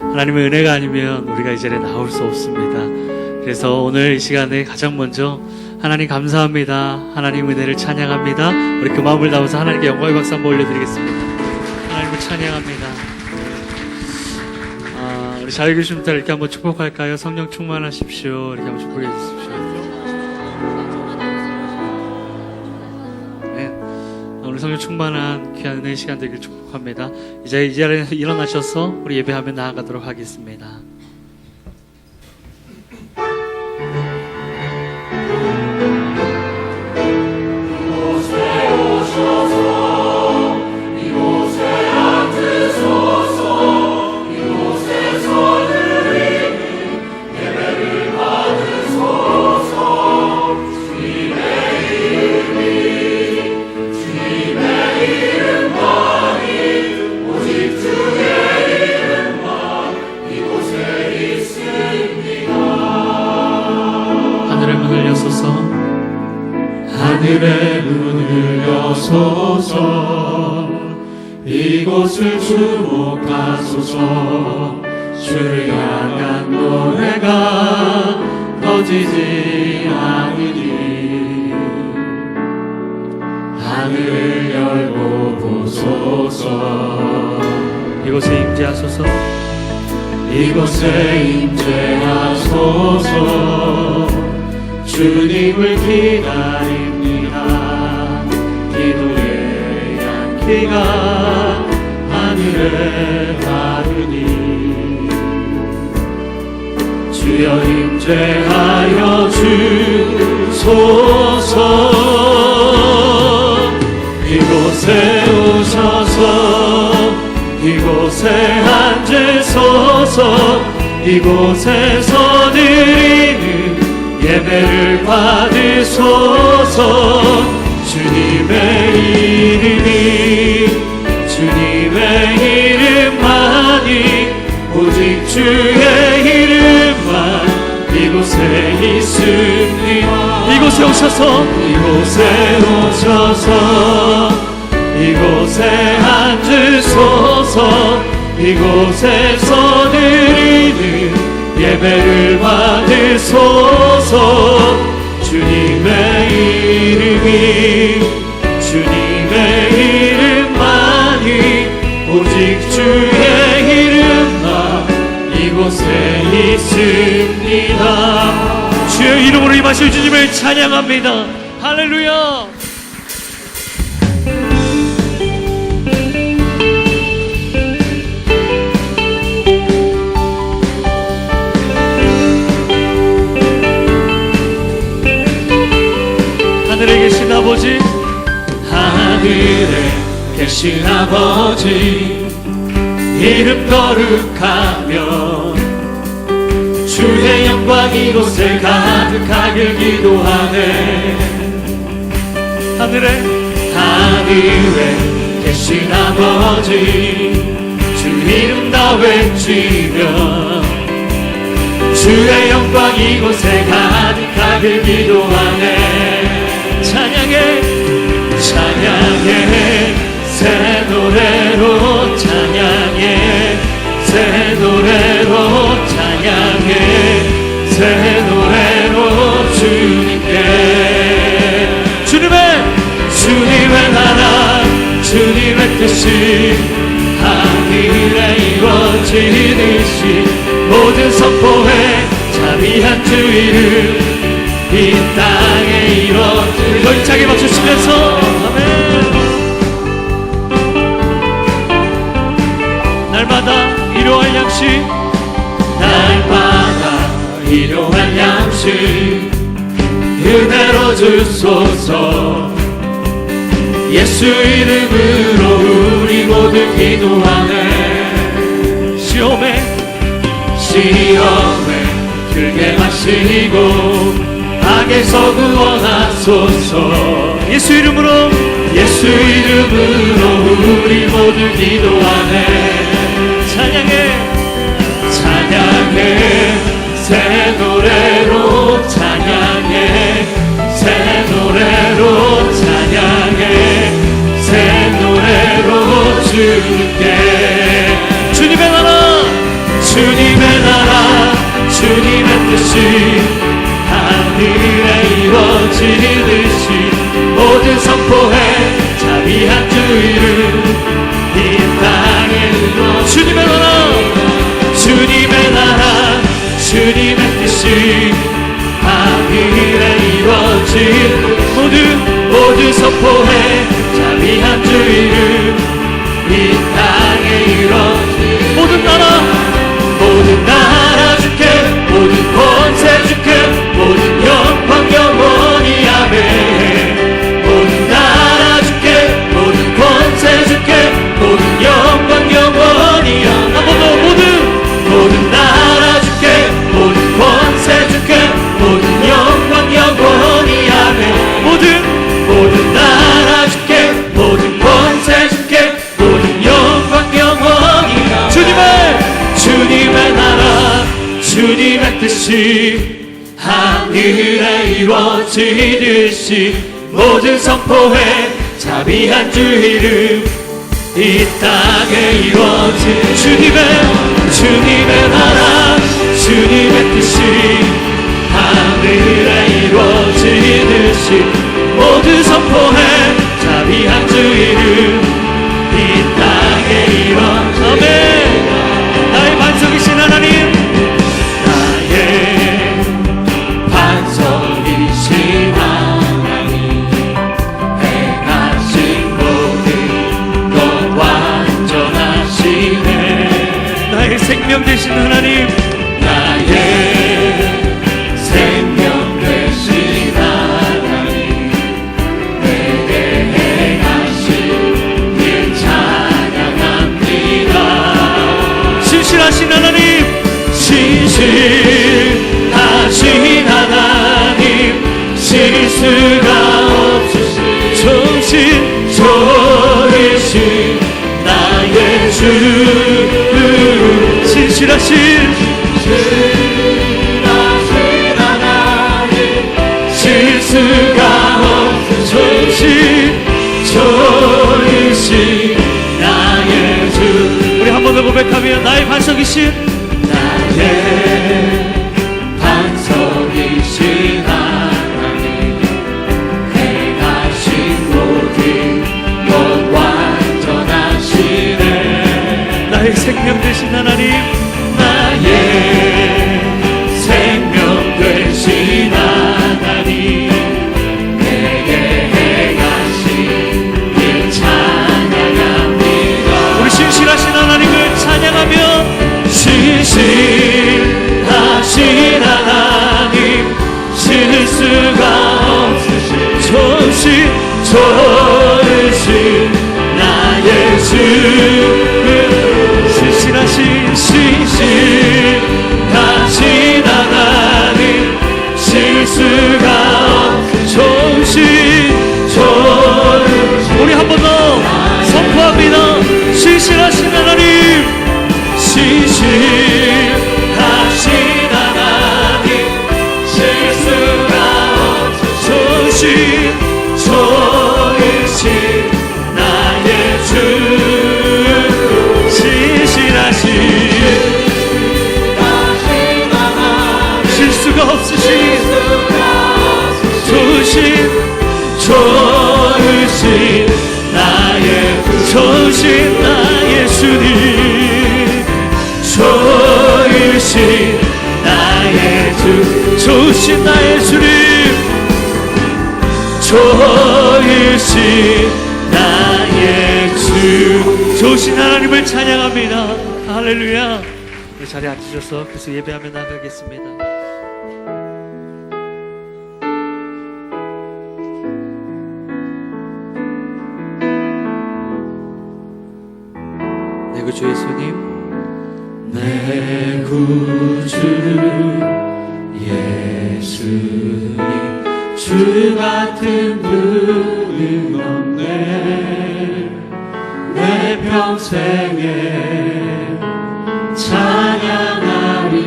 하나님의 은혜가 아니면 우리가 이 자리에 나올 수 없습니다. 그래서 오늘 이 시간에 가장 먼저 하나님 감사합니다, 하나님 은혜를 찬양합니다. 우리 그 마음을 담아서 하나님께 영광의 박수 한번 올려드리겠습니다. 하나님을 찬양합니다. 우리 잘 계신 분들 이렇게 한번 축복할까요? 성령 충만하십시오. 이렇게 한번 축복해 주십시오. 네, 오늘 성령 충만한 귀한 은혜의 시간 되길 축복합니다. 이제 이 자리에 일어나셔서 우리 예배하며 나아가도록 하겠습니다. 하늘의 문을 여소서. 이곳을 주목하소서. 주를 향한 노래가 꺼지지 않으니 하늘을 열고 보소서. 이곳에 임재하소서. 이곳에 임재하소서. 주님을 기다립니다. 기도의 향기가 하늘에 닿으니 주여 임재하여 주소서. 이곳에 오셔서 이곳에 앉으소서. 이곳에서 드리는 예배를 받으소서. 주님의 이름만이 오직 주의 이름만 이곳에 있습니다. 이곳에 오셔서 이곳에 앉으소서. 이곳에서 드리는 예배를 받으소서. 주님의 이름만이 오직 주의 이름만 이곳에 있습니다. 주의 이름으로 임하실 주님을 찬양합니다. 할렐루야. 하늘에 계신 아버지, 하늘에 계신 아버지, 이름 거룩하며 주의 영광 이곳에 가득하길 기도하네. 하늘에 계신 아버지, 주 이름 다 외치며 주의 영광 이곳에 가득하길 기도하네. 찬양해 새 노래로 찬양해 새 노래로 찬양해 새 노래로 주님의 나라 주님의 뜻이 하늘에 이루어지듯이 모든 선포해 자비한 주 이름 이 땅에 이루어지듯이 더 힘차게 맞추시면서 아멘. 날마다 일용할 양식 은혜로 주소서. 예수 이름으로 우리 모두 기도하네. 시험에 들게 마시고 악에서 구원하소서. 예수 이름으로 우리 모두 기도하네. 찬양해 새 노래로 찬양해 새 노래로 찬양해 새 노래로 주님께 주님의 나라 주님의 나라 주님의 뜻이 하늘에 이루어지듯이 모든 선포해 자비한 주 이름 이 땅에 이루어 주님의 나라 주님의 나라 주님의 뜻이 하늘에 이루어진 모두 선포해 자비한 주 이름 이 땅에 이루어진 모든 나라 주께 모든 권세 주께 모든 영광 영원히 아멘 모든 나라 주께 모든 권세 주께 모든 영광 영원히 아멘 모든 나라 주께 모든 권세 주께 모든 영광 영원히 아멘 모든 나라 주께 모든 권세 주께 모든 영광 영원히 아멘 주님의 나라 주님의 뜻이 하늘에 이루어지듯이 모든 선포해 자비한 주 이름 이 땅에 이루어진 주님의 나라 주님의 뜻이 하늘에 이루어지듯이 모두 선포해 자비한 주 이름 이 땅에 이루어진 아멘 나의 반석이신 하나님 나의 반석이신 하나님 행하신 모든 것 완전하시네 나의 생명 되신 하나님 나의 생명 되신 하나님 내게 행하신 일 찬양합니다 신실하신 하나님 신실하신 하나님 실수가 없으신 좋으신 나의 주 신실하신 하나님 실수가 없으신 좋으신 나의 주 우리 한 번 더 고백하며 나의 반석이신 나의 반석이신 하나님 행하신 모든 것 완전하시네 나의 생명 되신 하나님 나의 생명 되신 하나님 내게 행하신 일 찬양합니다 우리 신실하신 하나님을 찬양하며 신실하신 하나님 실수가 없으신 좋으신 나의 주 신실하신 하나님 실수가 없으신 좋으신 우리 한 번 더 선포합니다 신실하신 하나님 신실하신 하나님 실수가 없으신 좋으신 나의 주 신실하신 하나님 실수가 없으신 좋으신 나의 좋으신 나의 주님 좋으신 나의 주 좋으신 나의 주님 좋으신 나의 주 좋으신 하나님을 찬양합니다 할렐루야 우리 자리에 앉으셔서 계속 예배하며 나가겠습니다 내 구주 예수님 내 구주 예수님 주 같은 분은 없네 내 평생에 찬양하리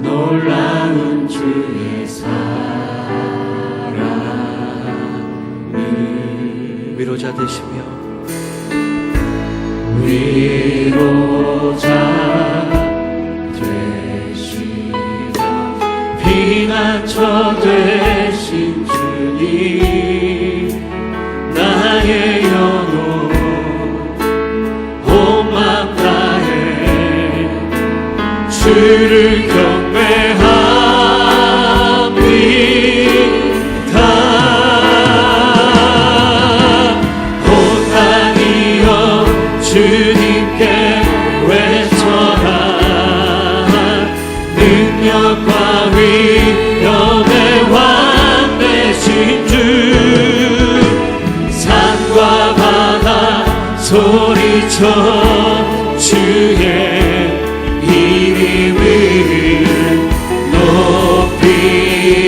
놀라운 주의 사랑을 위로자 되시며 위로자 피난처 되신 주님 나의 영혼 온 맘 다해 주를 경배합니다. 온 땅이여 주님께 외쳐라. 능력과 위엄의 왕 되신 주 산과 바다 소리쳐 주의 이름을 높이리.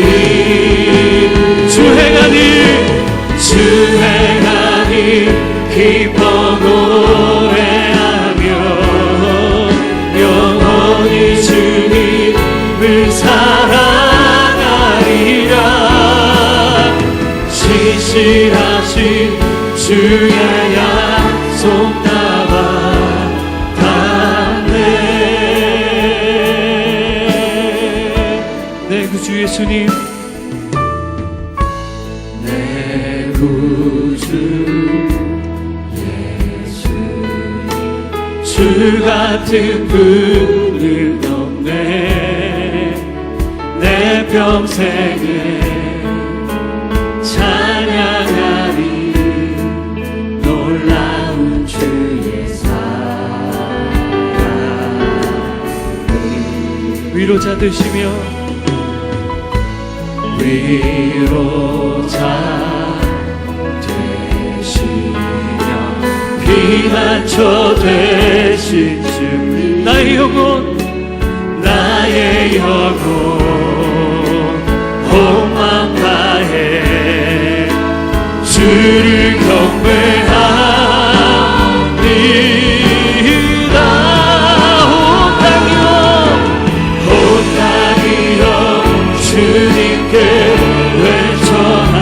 주 행하니 기뻐 노래하며 영원히 주님을 사랑하리라. 신실하신 주의 약속 나와 닿네. 내 구주 예수님, 내 구주 예수님 주 같은 분을 없네. 내 평생에 찬양하리. 놀라운 주의 사랑 위로자 되시며 위로자 되시며 피난처 되신 주 나의 영혼 온 맘 다해 주를 경배합니다. 온 땅이여 주님께 외쳐라.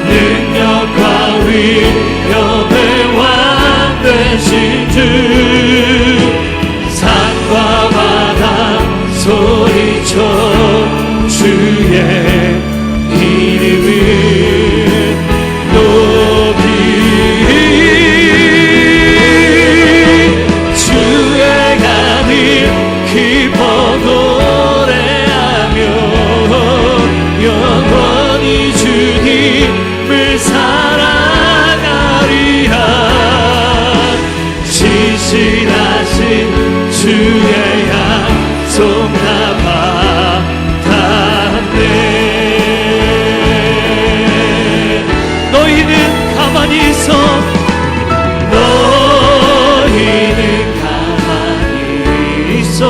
능력과 위엄의 왕 되신 주 산과 바다 소리쳐 주의 이름을 높이리. 주의 가는 기뻐 노래하며 영원히 주님을 사랑하리라. 신실하신 주의 약속 나와 닿네. 너희는 가만히 있어. 너희는 가만히 있어.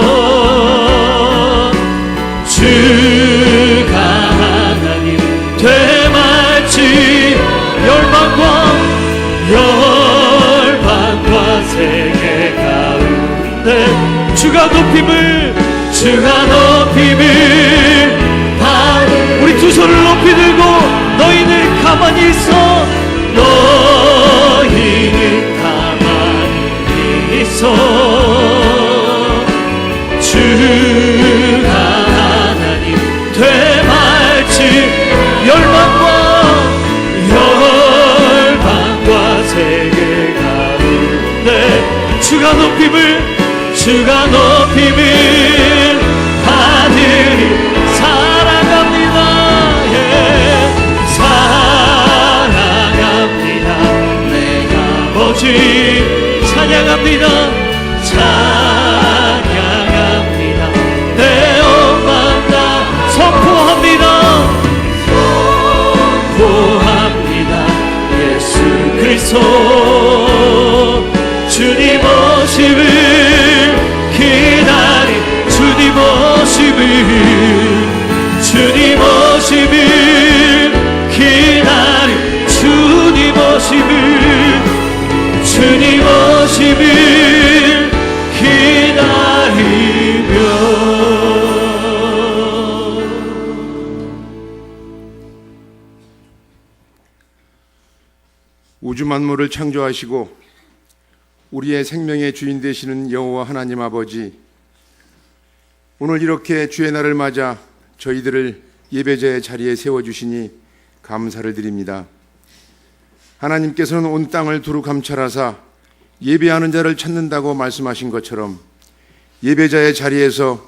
주가 하나님 되말지 열방과 세계 가운데 주가 높임을 우리 두 손을 높이 들고 너희는 가만히 있어. 너희는 가만히 있어. 주가 하나님 되말지 열방과 세계 가운데 주가 높임을 하늘이 사랑합니다. 예. 사랑합니다. 내 아버지 찬양합니다. 내 온 맘 다 선포합니다. 예수 그리스도 주님 오심을 기다린 주님 오심을 기다린 주님 오심을 기다리며 우주 만물을 창조하시고 우리의 생명의 주인 되시는 여호와 하나님 아버지, 오늘 이렇게 주의 날을 맞아 저희들을 예배자의 자리에 세워주시니 감사를 드립니다. 하나님께서는 온 땅을 두루 감찰하사 예배하는 자를 찾는다고 말씀하신 것처럼 예배자의 자리에서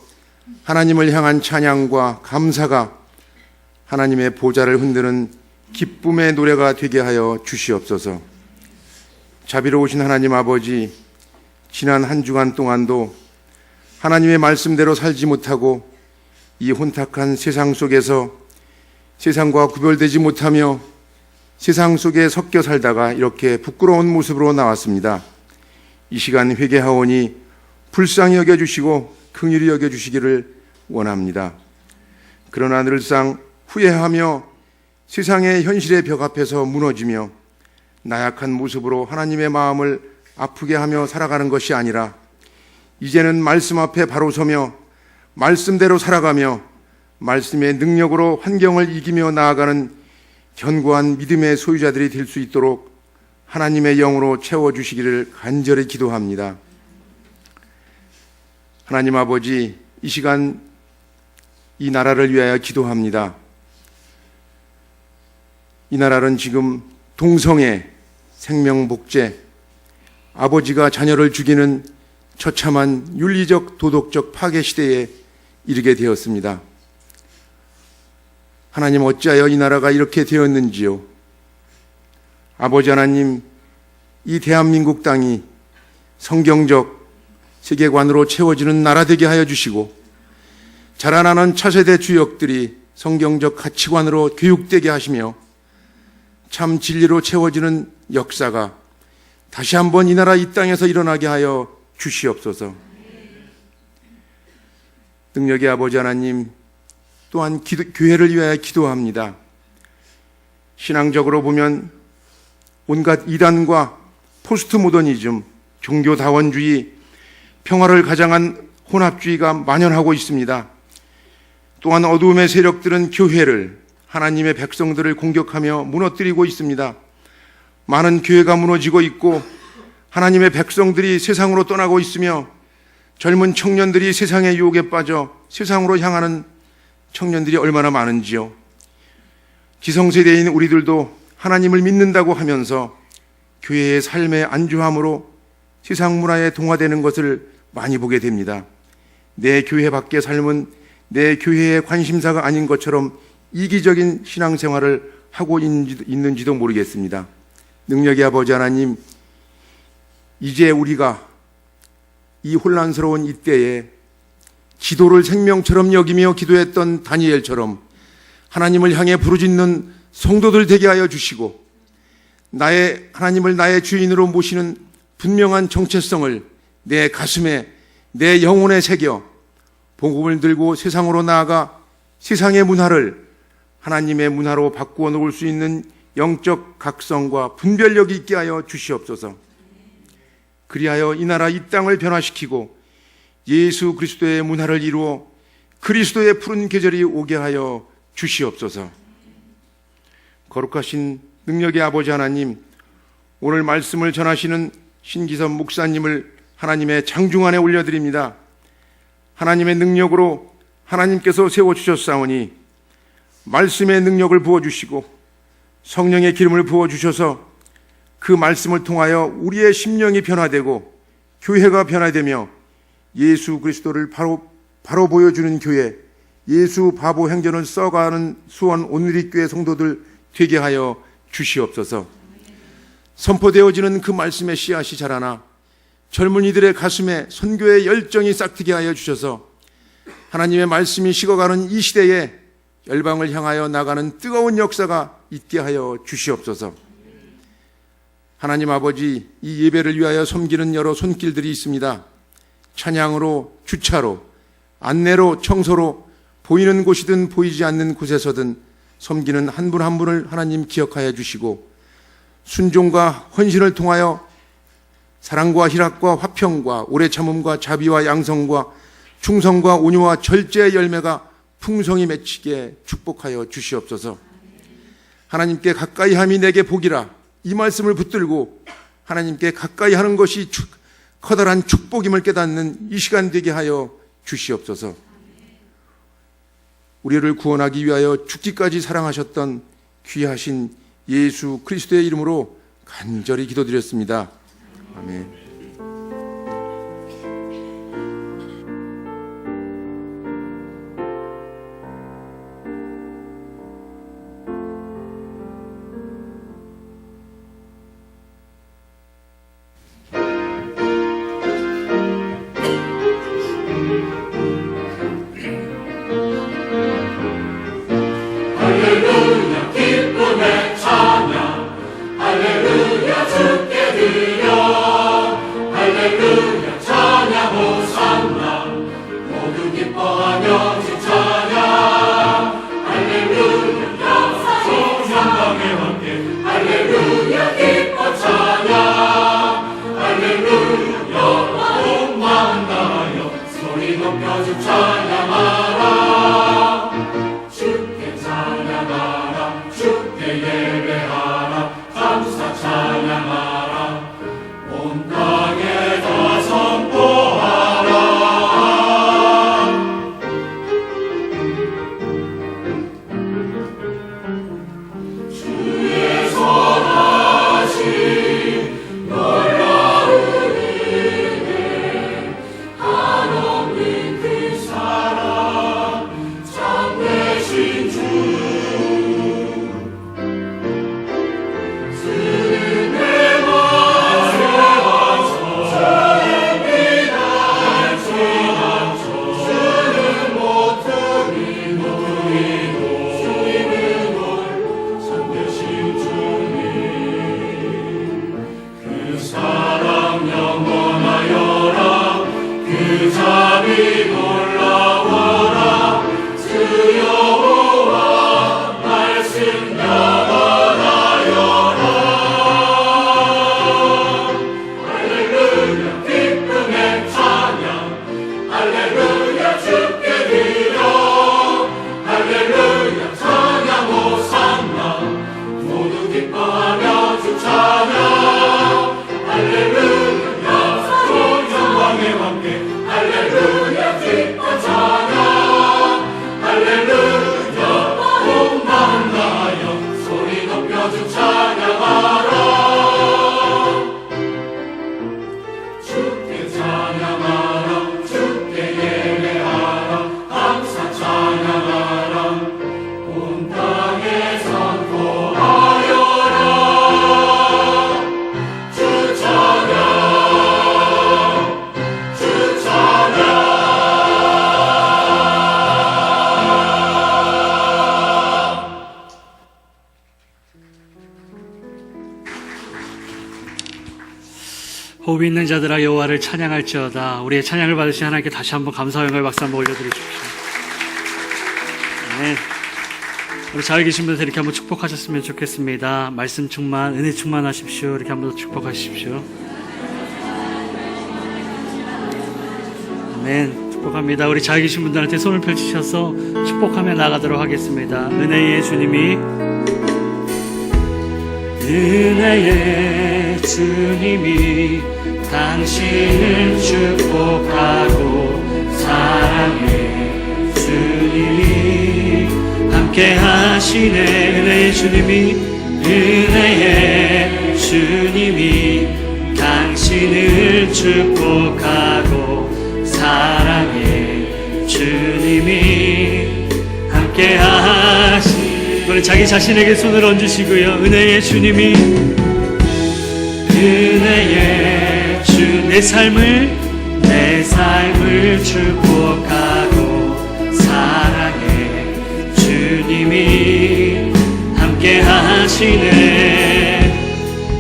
하나님을 향한 찬양과 감사가 하나님의 보좌를 흔드는 기쁨의 노래가 되게 하여 주시옵소서. 자비로우신 하나님 아버지, 지난 한 주간 동안도 하나님의 말씀대로 살지 못하고 이 혼탁한 세상 속에서 세상과 구별되지 못하며 세상 속에 섞여 살다가 이렇게 부끄러운 모습으로 나왔습니다. 이 시간 회개하오니 불쌍히 여겨주시고 긍휼히 여겨주시기를 원합니다. 그러나 늘상 후회하며 세상의 현실의 벽 앞에서 무너지며 나약한 모습으로 하나님의 마음을 아프게 하며 살아가는 것이 아니라 이제는 말씀 앞에 바로 서며 말씀대로 살아가며 말씀의 능력으로 환경을 이기며 나아가는 견고한 믿음의 소유자들이 될 수 있도록 하나님의 영으로 채워주시기를 간절히 기도합니다. 하나님 아버지, 이 시간 이 나라를 위하여 기도합니다. 이 나라는 지금 동성애, 생명복제, 아버지가 자녀를 죽이는 처참한 윤리적 도덕적 파괴 시대에 이르게 되었습니다. 하나님, 어찌하여 이 나라가 이렇게 되었는지요? 아버지 하나님, 이 대한민국 땅이 성경적 세계관으로 채워지는 나라 되게 하여 주시고 자라나는 차세대 주역들이 성경적 가치관으로 교육되게 하시며 참 진리로 채워지는 역사가 다시 한번 이 나라 이 땅에서 일어나게 하여 주시옵소서. 능력의 아버지 하나님, 또한 교회를 위하여 기도합니다. 신앙적으로 보면 온갖 이단과 포스트 모더니즘, 종교다원주의, 평화를 가장한 혼합주의가 만연하고 있습니다. 또한 어두움의 세력들은 교회를, 하나님의 백성들을 공격하며 무너뜨리고 있습니다. 많은 교회가 무너지고 있고 하나님의 백성들이 세상으로 떠나고 있으며 젊은 청년들이 세상의 유혹에 빠져 세상으로 향하는 청년들이 얼마나 많은지요. 기성세대인 우리들도 하나님을 믿는다고 하면서 교회의 삶의 안주함으로 세상 문화에 동화되는 것을 많이 보게 됩니다. 내 교회 밖의 삶은 내 교회의 관심사가 아닌 것처럼 이기적인 신앙생활을 하고 있는지도 모르겠습니다. 능력의 아버지 하나님, 이제 우리가 이 혼란스러운 이때에 기도를 생명처럼 여기며 기도했던 다니엘처럼 하나님을 향해 부르짖는 성도들 되게 하여 주시고 하나님을 나의 주인으로 모시는 분명한 정체성을 내 가슴에, 내 영혼에 새겨 복음을 들고 세상으로 나아가 세상의 문화를 하나님의 문화로 바꾸어 놓을 수 있는 영적 각성과 분별력이 있게 하여 주시옵소서. 그리하여 이 나라 이 땅을 변화시키고 예수 그리스도의 문화를 이루어 그리스도의 푸른 계절이 오게 하여 주시옵소서. 거룩하신 능력의 아버지 하나님, 오늘 말씀을 전하시는 신기선 목사님을 하나님의 장중 안에 올려드립니다. 하나님의 능력으로 하나님께서 세워주셨사오니 말씀의 능력을 부어주시고 성령의 기름을 부어주셔서 그 말씀을 통하여 우리의 심령이 변화되고 교회가 변화되며 예수 그리스도를 바로 보여주는 교회, 예수 바보 행전을 써가는 수원 온누리교회 성도들 되게 하여 주시옵소서. 선포되어지는 그 말씀의 씨앗이 자라나 젊은이들의 가슴에 선교의 열정이 싹트게 하여 주셔서 하나님의 말씀이 식어가는 이 시대에 열방을 향하여 나가는 뜨거운 역사가 있게 하여 주시옵소서. 하나님 아버지, 이 예배를 위하여 섬기는 여러 손길들이 있습니다. 찬양으로, 주차로, 안내로, 청소로, 보이는 곳이든 보이지 않는 곳에서든 섬기는 한 분 한 분을 하나님 기억하여 주시고 순종과 헌신을 통하여 사랑과 희락과 화평과 오래 참음과 자비와 양성과 충성과 온유와 절제의 열매가 풍성히 맺히게 축복하여 주시옵소서. 하나님께 가까이 함이 내게 복이라, 이 말씀을 붙들고 하나님께 가까이 하는 것이 커다란 축복임을 깨닫는 이 시간 되게 하여 주시옵소서. 우리를 구원하기 위하여 죽기까지 사랑하셨던 귀하신 예수 그리스도의 이름으로 간절히 기도드렸습니다. 아멘. 호흡 있는 자들아 여호와를 찬양할지어다. 우리의 찬양을 받으신 하나님께 다시 한번 감사와 영광의 박수 한번 올려드리십시오. 네. 우리 잘 계신 분들 이렇게 한번 축복하셨으면 좋겠습니다. 말씀 충만, 은혜 충만하십시오. 이렇게 한번 더 축복하십시오. 아멘. 축복합니다. 우리 잘 계신 분들한테 손을 펼치셔서 축복하며 나가도록 하겠습니다. 은혜의 주님이 당신을 축복하고 사랑해. 주님이 함께 하시네. 은혜의 주님이 당신을 축복하고 사랑해. 주님이 함께 하시네. 이번에 자기 자신에게 손을 얹으시고요. 은혜의 주님이 내 삶을 축복하고 사랑해. 주님이 함께 하시네.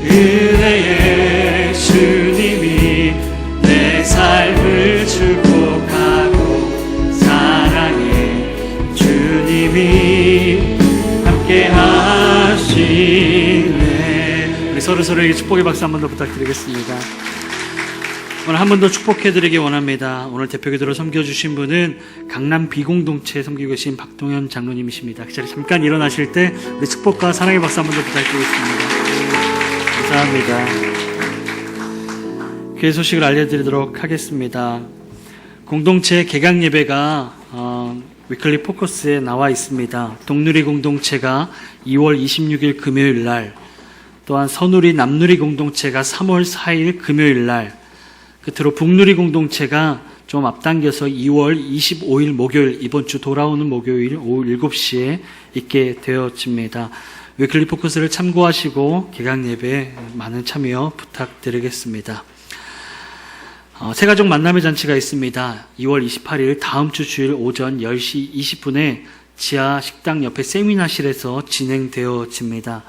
은혜의 주님이 내 삶을 축복하고 사랑해. 주님이 함께 하시네. 우리 서로에게 축복의 박수 한 번 더 부탁드리겠습니다. 오늘 한 번 더 축복해드리기 원합니다. 오늘 대표기도로 섬겨주신 분은 강남 비공동체 섬기고 계신 박동현 장로님이십니다. 그 자리에 잠깐 일어나실 때 우리 축복과 사랑의 박수 한 번 더 부탁드리겠습니다. 감사합니다. 교회 소식을 알려드리도록 하겠습니다. 공동체 개강 예배가 위클리 포커스에 나와 있습니다. 동누리 공동체가 2월 26일 금요일 날, 또한 서누리 남누리 공동체가 3월 4일 금요일 날, 끝으로 북누리 공동체가 좀 앞당겨서 2월 25일 목요일, 이번 주 돌아오는 목요일 오후 7시에 있게 되어집니다. 위클리 포커스를 참고하시고 개강 예배 많은 참여 부탁드리겠습니다. 새가족 만남의 잔치가 있습니다. 2월 28일 다음 주 주일 오전 10시 20분에 지하 식당 옆에 세미나실에서 진행되어집니다.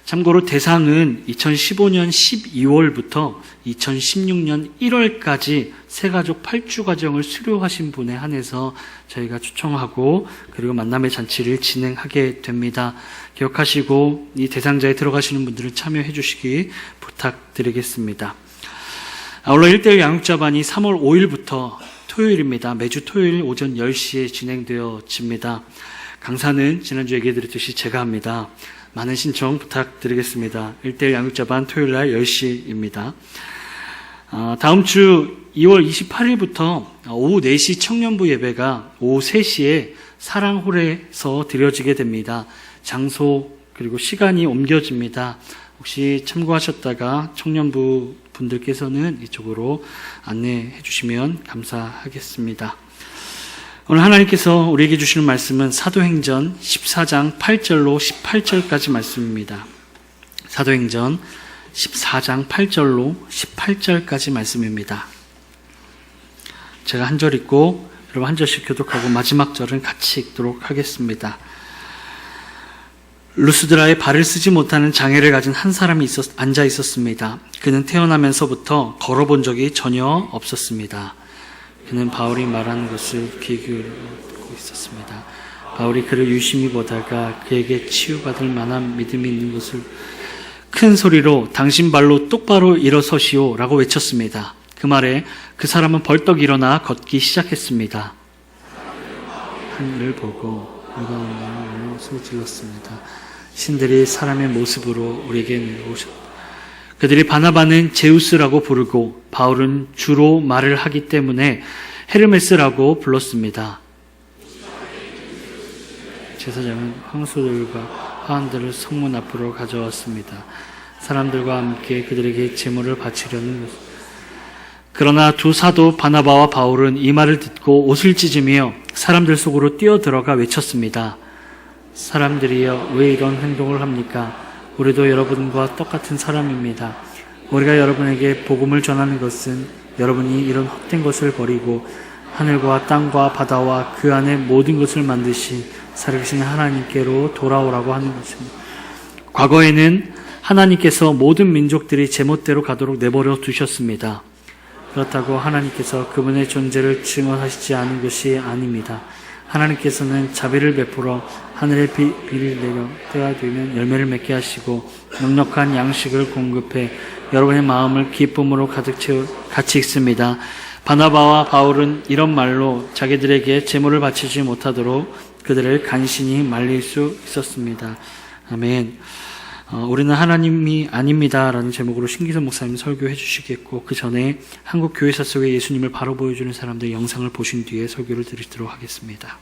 참고로 대상은 2015년 12월부터 2016년 1월까지 새가족 8주 과정을 수료하신 분에 한해서 저희가 초청하고 그리고 만남의 잔치를 진행하게 됩니다. 기억하시고 이 대상자에 들어가시는 분들은 참여해 주시기 부탁드리겠습니다. 아울러 1대1 양육자반이 3월 5일부터 토요일입니다. 매주 토요일 오전 10시에 진행되어집니다. 강사는 지난주 얘기해드렸듯이 제가 합니다. 많은 신청 부탁드리겠습니다. 1대1 양육자반 토요일날 10시입니다. 다음 주 2월 28일부터 오후 4시 청년부 예배가 오후 3시에 사랑홀에서 드려지게 됩니다. 장소 그리고 시간이 옮겨집니다. 혹시 참고하셨다가 청년부 분들께서는 이쪽으로 안내해 주시면 감사하겠습니다. 오늘 하나님께서 우리에게 주시는 말씀은 사도행전 14장 8절로 18절까지 말씀입니다. 사도행전 14장 8절로 18절까지 말씀입니다. 제가 한 절 읽고 여러분 한 절씩 교독하고 마지막 절은 같이 읽도록 하겠습니다. 루스드라에 발을 쓰지 못하는 장애를 가진 한 사람이 앉아 있었습니다. 그는 태어나면서부터 걸어본 적이 전혀 없었습니다. 그는 바울이 말하는 것을 귀 기울여 듣고 있었습니다. 바울이 그를 유심히 보다가 그에게 치유받을 만한 믿음이 있는 것을 큰 소리로 당신 발로 똑바로 일어서시오 라고 외쳤습니다. 그 말에 그 사람은 벌떡 일어나 걷기 시작했습니다. 하늘을 보고 무거운 소리 질렀습니다. 신들이 사람의 모습으로 우리에게 내려오셨다. 그들이 바나바는 제우스라고 부르고 바울은 주로 말을 하기 때문에 헤르메스라고 불렀습니다. 제사장은 황소들과 화환들을 성문 앞으로 가져왔습니다. 사람들과 함께 그들에게 제물을 바치려는 것. 그러나 두 사도 바나바와 바울은 이 말을 듣고 옷을 찢으며 사람들 속으로 뛰어들어가 외쳤습니다. 사람들이여 왜 이런 행동을 합니까? 우리도 여러분과 똑같은 사람입니다. 우리가 여러분에게 복음을 전하는 것은 여러분이 이런 헛된 것을 버리고 하늘과 땅과 바다와 그 안에 모든 것을 만드신 살아계신 하나님께로 돌아오라고 하는 것입니다. 과거에는 하나님께서 모든 민족들이 제멋대로 가도록 내버려 두셨습니다. 그렇다고 하나님께서 그분의 존재를 증언하시지 않은 것이 아닙니다. 하나님께서는 자비를 베풀어 하늘의 비를 내려 때가 되면 열매를 맺게 하시고 넉넉한 양식을 공급해 여러분의 마음을 기쁨으로 가득 채워 같이 읽습니다. 바나바와 바울은 이런 말로 자기들에게 제물을 바치지 못하도록 그들을 간신히 말릴 수 있었습니다. 아멘. 우리는 하나님이 아닙니다 라는 제목으로 신기선 목사님 설교해 주시겠고 그 전에 한국 교회사 속에 예수님을 바로 보여주는 사람들 영상을 보신 뒤에 설교를 드리도록 하겠습니다.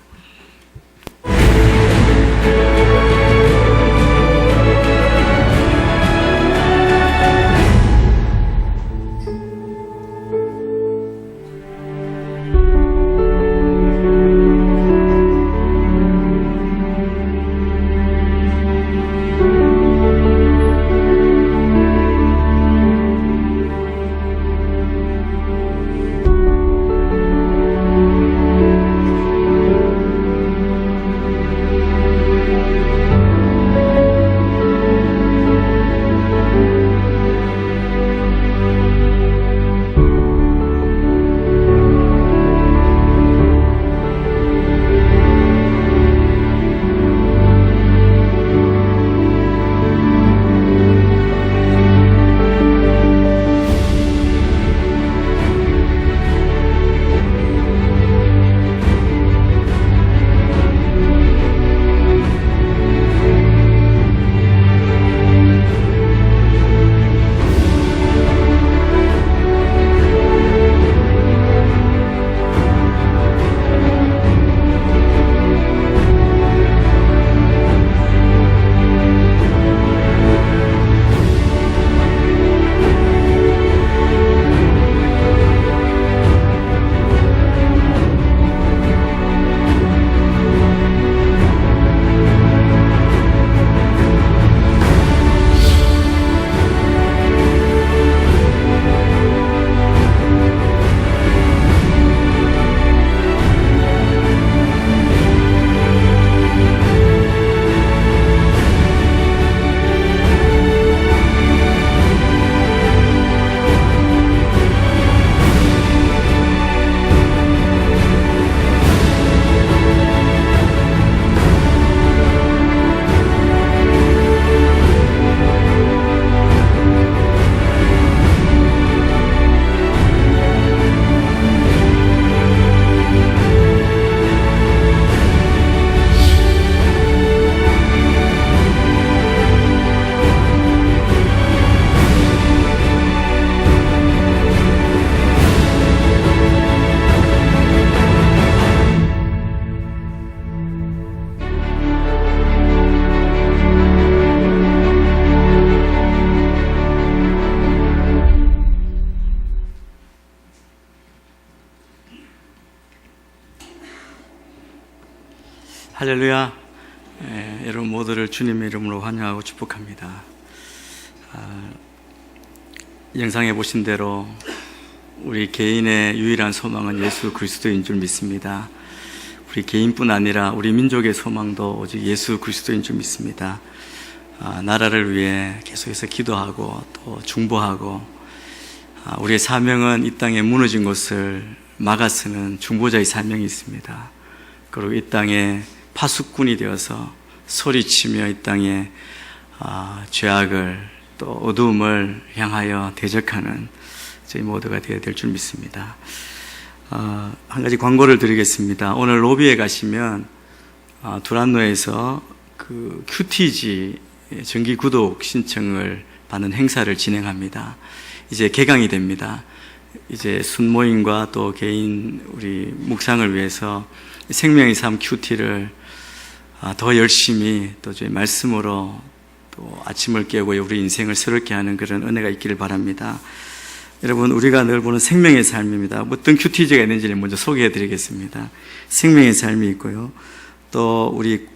할렐루야. 여러분 모두를 주님의 이름으로 환영하고 축복합니다. 영상에 보신 대로 우리 개인의 유일한 소망은 예수 그리스도인 줄 믿습니다. 우리 개인뿐 아니라 우리 민족의 소망도 오직 예수 그리스도인 줄 믿습니다. 나라를 위해 계속해서 기도하고 또 중보하고, 우리의 사명은 이 땅에 무너진 것을 막아서는 중보자의 사명이 있습니다. 그리고 이 땅에 파수꾼이 되어서 소리치며 이 땅에 죄악을 또 어두움을 향하여 대적하는 저희 모두가 되어야 될 줄 믿습니다. 한 가지 광고를 드리겠습니다. 오늘 로비에 가시면 두란노에서 그 QTG 정기 구독 신청을 받는 행사를 진행합니다. 이제 개강이 됩니다. 이제 순모임과 또 개인 우리 묵상을 위해서 생명의 삶 QT를 더 열심히 또 저희 말씀으로 또 아침을 깨우고 우리 인생을 새롭게 하는 그런 은혜가 있기를 바랍니다. 여러분, 우리가 늘 보는 생명의 삶입니다. 어떤 QTG가 있는지를 먼저 소개해 드리겠습니다. 생명의 삶이 있고요. 또 우리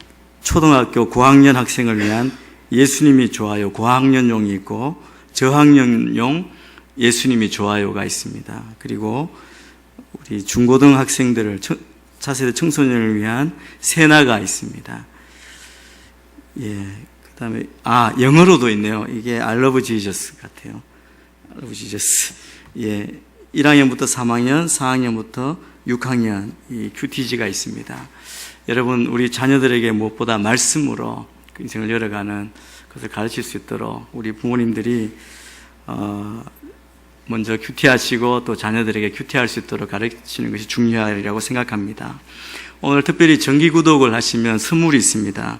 초등학교 고학년 학생을 위한 예수님이 좋아요 고학년용이 있고, 저학년용 예수님이 좋아요가 있습니다. 그리고 우리 중고등학생들을 차세대 청소년을 위한 세나가 있습니다. 예, 그다음에 영어로도 있네요. 이게 I love Jesus 같아요. I love Jesus. 예, 1학년부터 3학년, 4학년부터 6학년 이 QTG가 있습니다. 여러분, 우리 자녀들에게 무엇보다 말씀으로 그 인생을 열어가는 것을 가르칠 수 있도록 우리 부모님들이 먼저 큐티하시고 또 자녀들에게 큐티할 수 있도록 가르치는 것이 중요하리라고 생각합니다. 오늘 특별히 정기 구독을 하시면 선물이 있습니다.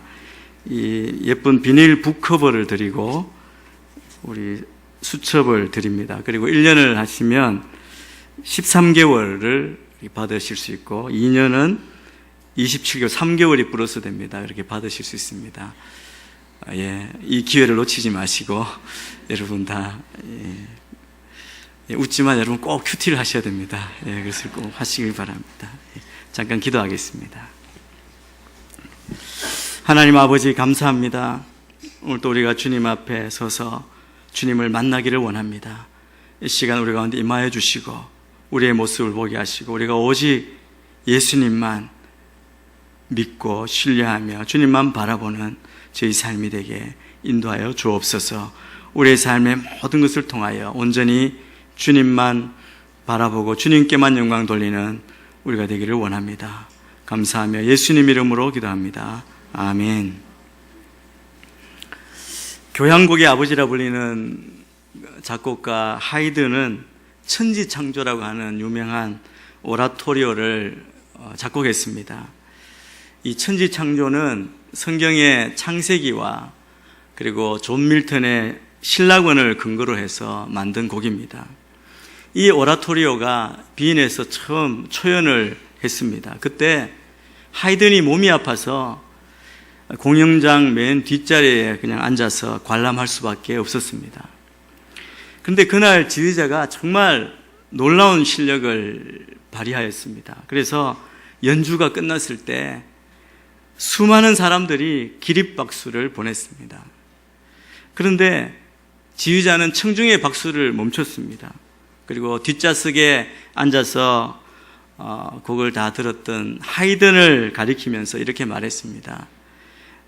이 예쁜 비닐 북커버를 드리고 우리 수첩을 드립니다. 그리고 1년을 하시면 13개월을 받으실 수 있고, 2년은 27개월, 3개월이 플러스 됩니다. 이렇게 받으실 수 있습니다. 예, 이 기회를 놓치지 마시고 여러분 다 웃지만 여러분 꼭 큐티를 하셔야 됩니다. 예, 그것을 꼭 하시길 바랍니다. 예, 잠깐 기도하겠습니다. 하나님 아버지, 감사합니다. 오늘 또 우리가 주님 앞에 서서 주님을 만나기를 원합니다. 이 시간 우리 가운데 임하여 주시고 우리의 모습을 보게 하시고, 우리가 오직 예수님만 믿고 신뢰하며 주님만 바라보는 저희 삶이 되게 인도하여 주옵소서. 우리의 삶의 모든 것을 통하여 온전히 주님만 바라보고 주님께만 영광 돌리는 우리가 되기를 원합니다. 감사하며 예수님 이름으로 기도합니다. 아멘. 교향곡의 아버지라 불리는 작곡가 하이든은 천지창조라고 하는 유명한 오라토리오를 작곡했습니다. 이 천지창조는 성경의 창세기와 그리고 존 밀턴의 신라권을 근거로 해서 만든 곡입니다. 이 오라토리오가 빈에서 처음 초연을 했습니다. 그때 하이든이 몸이 아파서 공연장 맨 뒷자리에 그냥 앉아서 관람할 수밖에 없었습니다. 그런데 그날 지휘자가 정말 놀라운 실력을 발휘하였습니다. 그래서 연주가 끝났을 때 수많은 사람들이 기립박수를 보냈습니다. 그런데 지휘자는 청중의 박수를 멈췄습니다. 그리고 뒷좌석에 앉아서 곡을 다 들었던 하이든을 가리키면서 이렇게 말했습니다.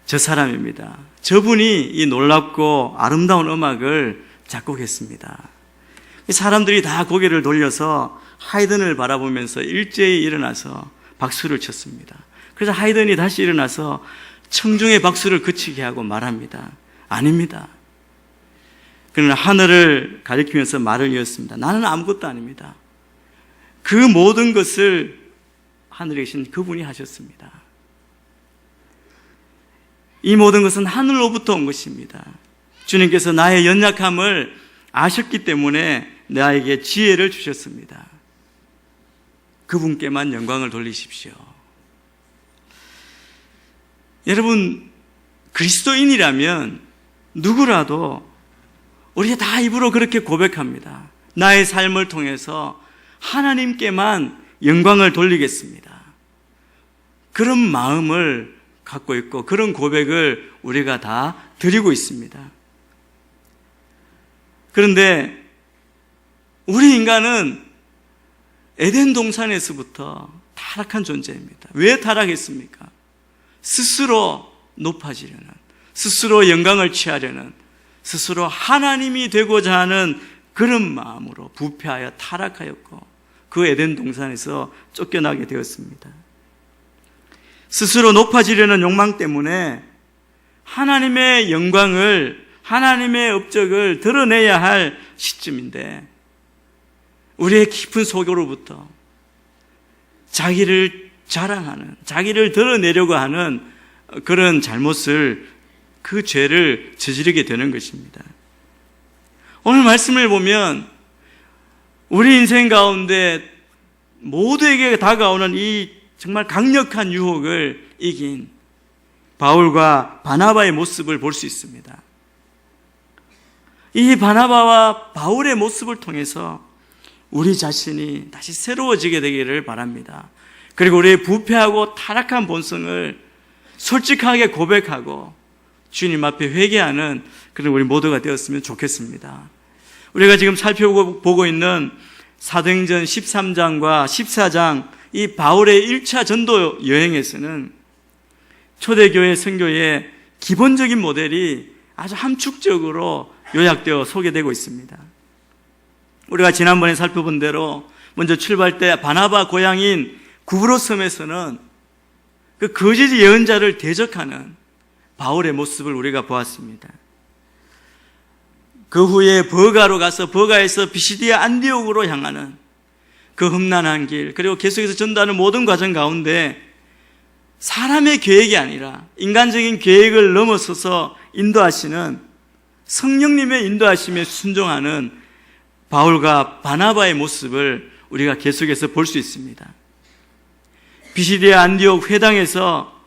저 사람입니다. 저분이 이 놀랍고 아름다운 음악을 작곡했습니다. 사람들이 다 고개를 돌려서 하이든을 바라보면서 일제히 일어나서 박수를 쳤습니다. 그래서 하이든이 다시 일어나서 청중의 박수를 그치게 하고 말합니다. 아닙니다. 그는 하늘을 가리키면서 말을 이었습니다. 나는 아무것도 아닙니다. 그 모든 것을 하늘에 계신 그분이 하셨습니다. 이 모든 것은 하늘로부터 온 것입니다. 주님께서 나의 연약함을 아셨기 때문에 나에게 지혜를 주셨습니다. 그분께만 영광을 돌리십시오. 여러분, 그리스도인이라면 누구라도 우리가 다 입으로 그렇게 고백합니다. 나의 삶을 통해서 하나님께만 영광을 돌리겠습니다. 그런 마음을 갖고 있고 그런 고백을 우리가 다 드리고 있습니다. 그런데 우리 인간은 에덴 동산에서부터 타락한 존재입니다. 왜 타락했습니까? 스스로 높아지려는, 스스로 영광을 취하려는, 스스로 하나님이 되고자 하는 그런 마음으로 부패하여 타락하였고 그 에덴 동산에서 쫓겨나게 되었습니다. 스스로 높아지려는 욕망 때문에 하나님의 영광을, 하나님의 업적을 드러내야 할 시점인데 우리의 깊은 속으로부터 자기를 자랑하는, 자기를 드러내려고 하는 그런 잘못을, 그 죄를 저지르게 되는 것입니다. 오늘 말씀을 보면 우리 인생 가운데 모두에게 다가오는 이 정말 강력한 유혹을 이긴 바울과 바나바의 모습을 볼 수 있습니다. 이 바나바와 바울의 모습을 통해서 우리 자신이 다시 새로워지게 되기를 바랍니다. 그리고 우리의 부패하고 타락한 본성을 솔직하게 고백하고 주님 앞에 회개하는 그런 우리 모두가 되었으면 좋겠습니다. 우리가 지금 살펴보고 있는 사도행전 13장과 14장 이 바울의 1차 전도 여행에서는 초대교회 선교의 기본적인 모델이 아주 함축적으로 요약되어 소개되고 있습니다. 우리가 지난번에 살펴본 대로 먼저 출발 때 바나바 고향인 구브로 섬에서는 그 거짓 예언자를 대적하는 바울의 모습을 우리가 보았습니다. 그 후에 버가로 가서 버가에서 비시디아 안디옥으로 향하는 그 험난한 길, 그리고 계속해서 전도하는 모든 과정 가운데 사람의 계획이 아니라 인간적인 계획을 넘어서서 인도하시는 성령님의 인도하심에 순종하는 바울과 바나바의 모습을 우리가 계속해서 볼 수 있습니다. 비시디아 안디옥 회당에서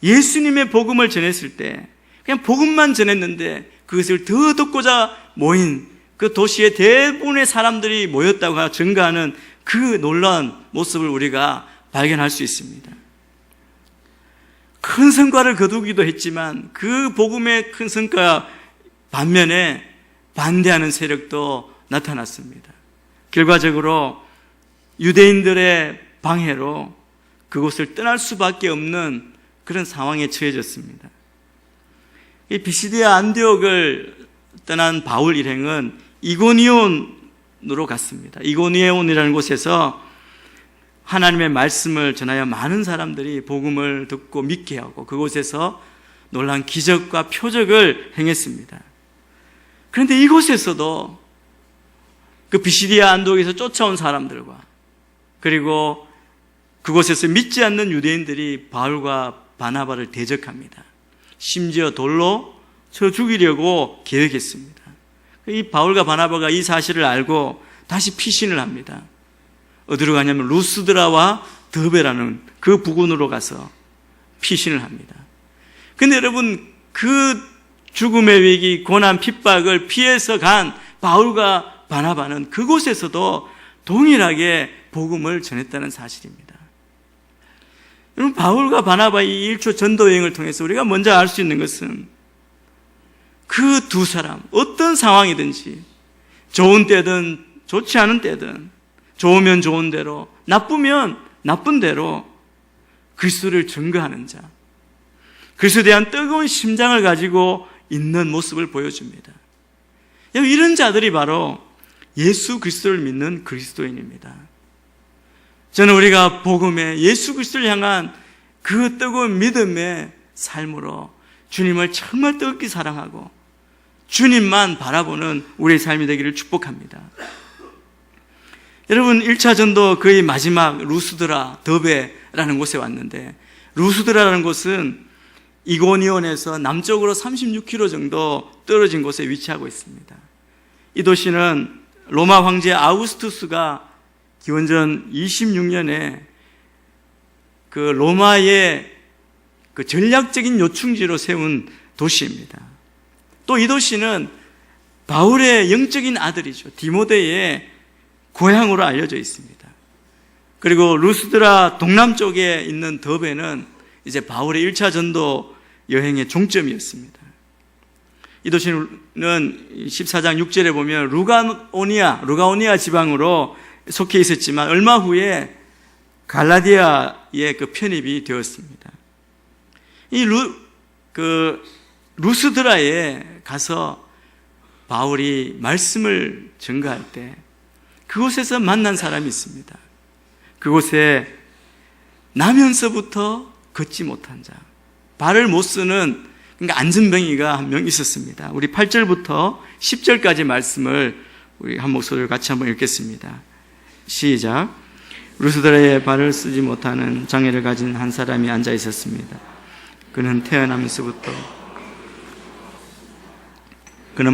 예수님의 복음을 전했을 때 그냥 복음만 전했는데 그것을 더 듣고자 모인 그 도시의 대부분의 사람들이 모였다고 증가하는 그 놀라운 모습을 우리가 발견할 수 있습니다. 큰 성과를 거두기도 했지만 그 복음의 큰 성과 반면에 반대하는 세력도 나타났습니다. 결과적으로 유대인들의 방해로 그곳을 떠날 수밖에 없는 그런 상황에 처해졌습니다. 이 비시디아 안디옥을 떠난 바울 일행은 이고니온으로 갔습니다. 이고니온이라는 곳에서 하나님의 말씀을 전하여 많은 사람들이 복음을 듣고 믿게 하고 그곳에서 놀라운 기적과 표적을 행했습니다. 그런데 이곳에서도 그 비시디아 안디옥에서 쫓아온 사람들과 그리고 그곳에서 믿지 않는 유대인들이 바울과 바나바를 대적합니다. 심지어 돌로 쳐 죽이려고 계획했습니다. 이 바울과 바나바가 이 사실을 알고 다시 피신을 합니다. 어디로 가냐면 루스드라와 더베라는 그 부근으로 가서 피신을 합니다. 근데 여러분, 그 죽음의 위기, 고난, 핍박을 피해서 간 바울과 바나바는 그곳에서도 동일하게 복음을 전했다는 사실입니다. 여러분, 바울과 바나바의 이 1초 전도 여행을 통해서 우리가 먼저 알 수 있는 것은 그 두 사람, 어떤 상황이든지 좋은 때든 좋지 않은 때든 좋으면 좋은 대로, 나쁘면 나쁜 대로 그리스도를 증거하는 자, 그리스도에 대한 뜨거운 심장을 가지고 있는 모습을 보여줍니다. 이런 자들이 바로 예수 그리스도를 믿는 그리스도인입니다. 저는 우리가 복음에 예수 그리스도를 향한 그 뜨거운 믿음의 삶으로 주님을 정말 뜨겁게 사랑하고 주님만 바라보는 우리의 삶이 되기를 축복합니다. 여러분, 1차 전도 거의 마지막 루스드라, 더베라는 곳에 왔는데, 루스드라라는 곳은 이고니온에서 남쪽으로 36km 정도 떨어진 곳에 위치하고 있습니다. 이 도시는 로마 황제 아우구스투스가 기원전 26년에 그 로마의 그 전략적인 요충지로 세운 도시입니다. 또 이 도시는 바울의 영적인 아들이죠. 디모데의 고향으로 알려져 있습니다. 그리고 루스드라 동남쪽에 있는 더베는 이제 바울의 1차 전도 여행의 종점이었습니다. 이 도시는 14장 6절에 보면 루가오니아 지방으로 속해 있었지만 얼마 후에 갈라디아의 그 편입이 되었습니다. 이 루스드라에 가서 바울이 말씀을 전가할 때 그곳에서 만난 사람이 있습니다. 그곳에 나면서부터 걷지 못한 자, 발을 못 쓰는 그러니까 안전뱅이가 한 명 있었습니다. 우리 8절부터 10절까지 말씀을 우리 한 목소리로 같이 한번 읽겠습니다. 시작. 루스드라에 발을 쓰지 못하는 장애를 가진 한 사람이 앉아 있었습니다. 그는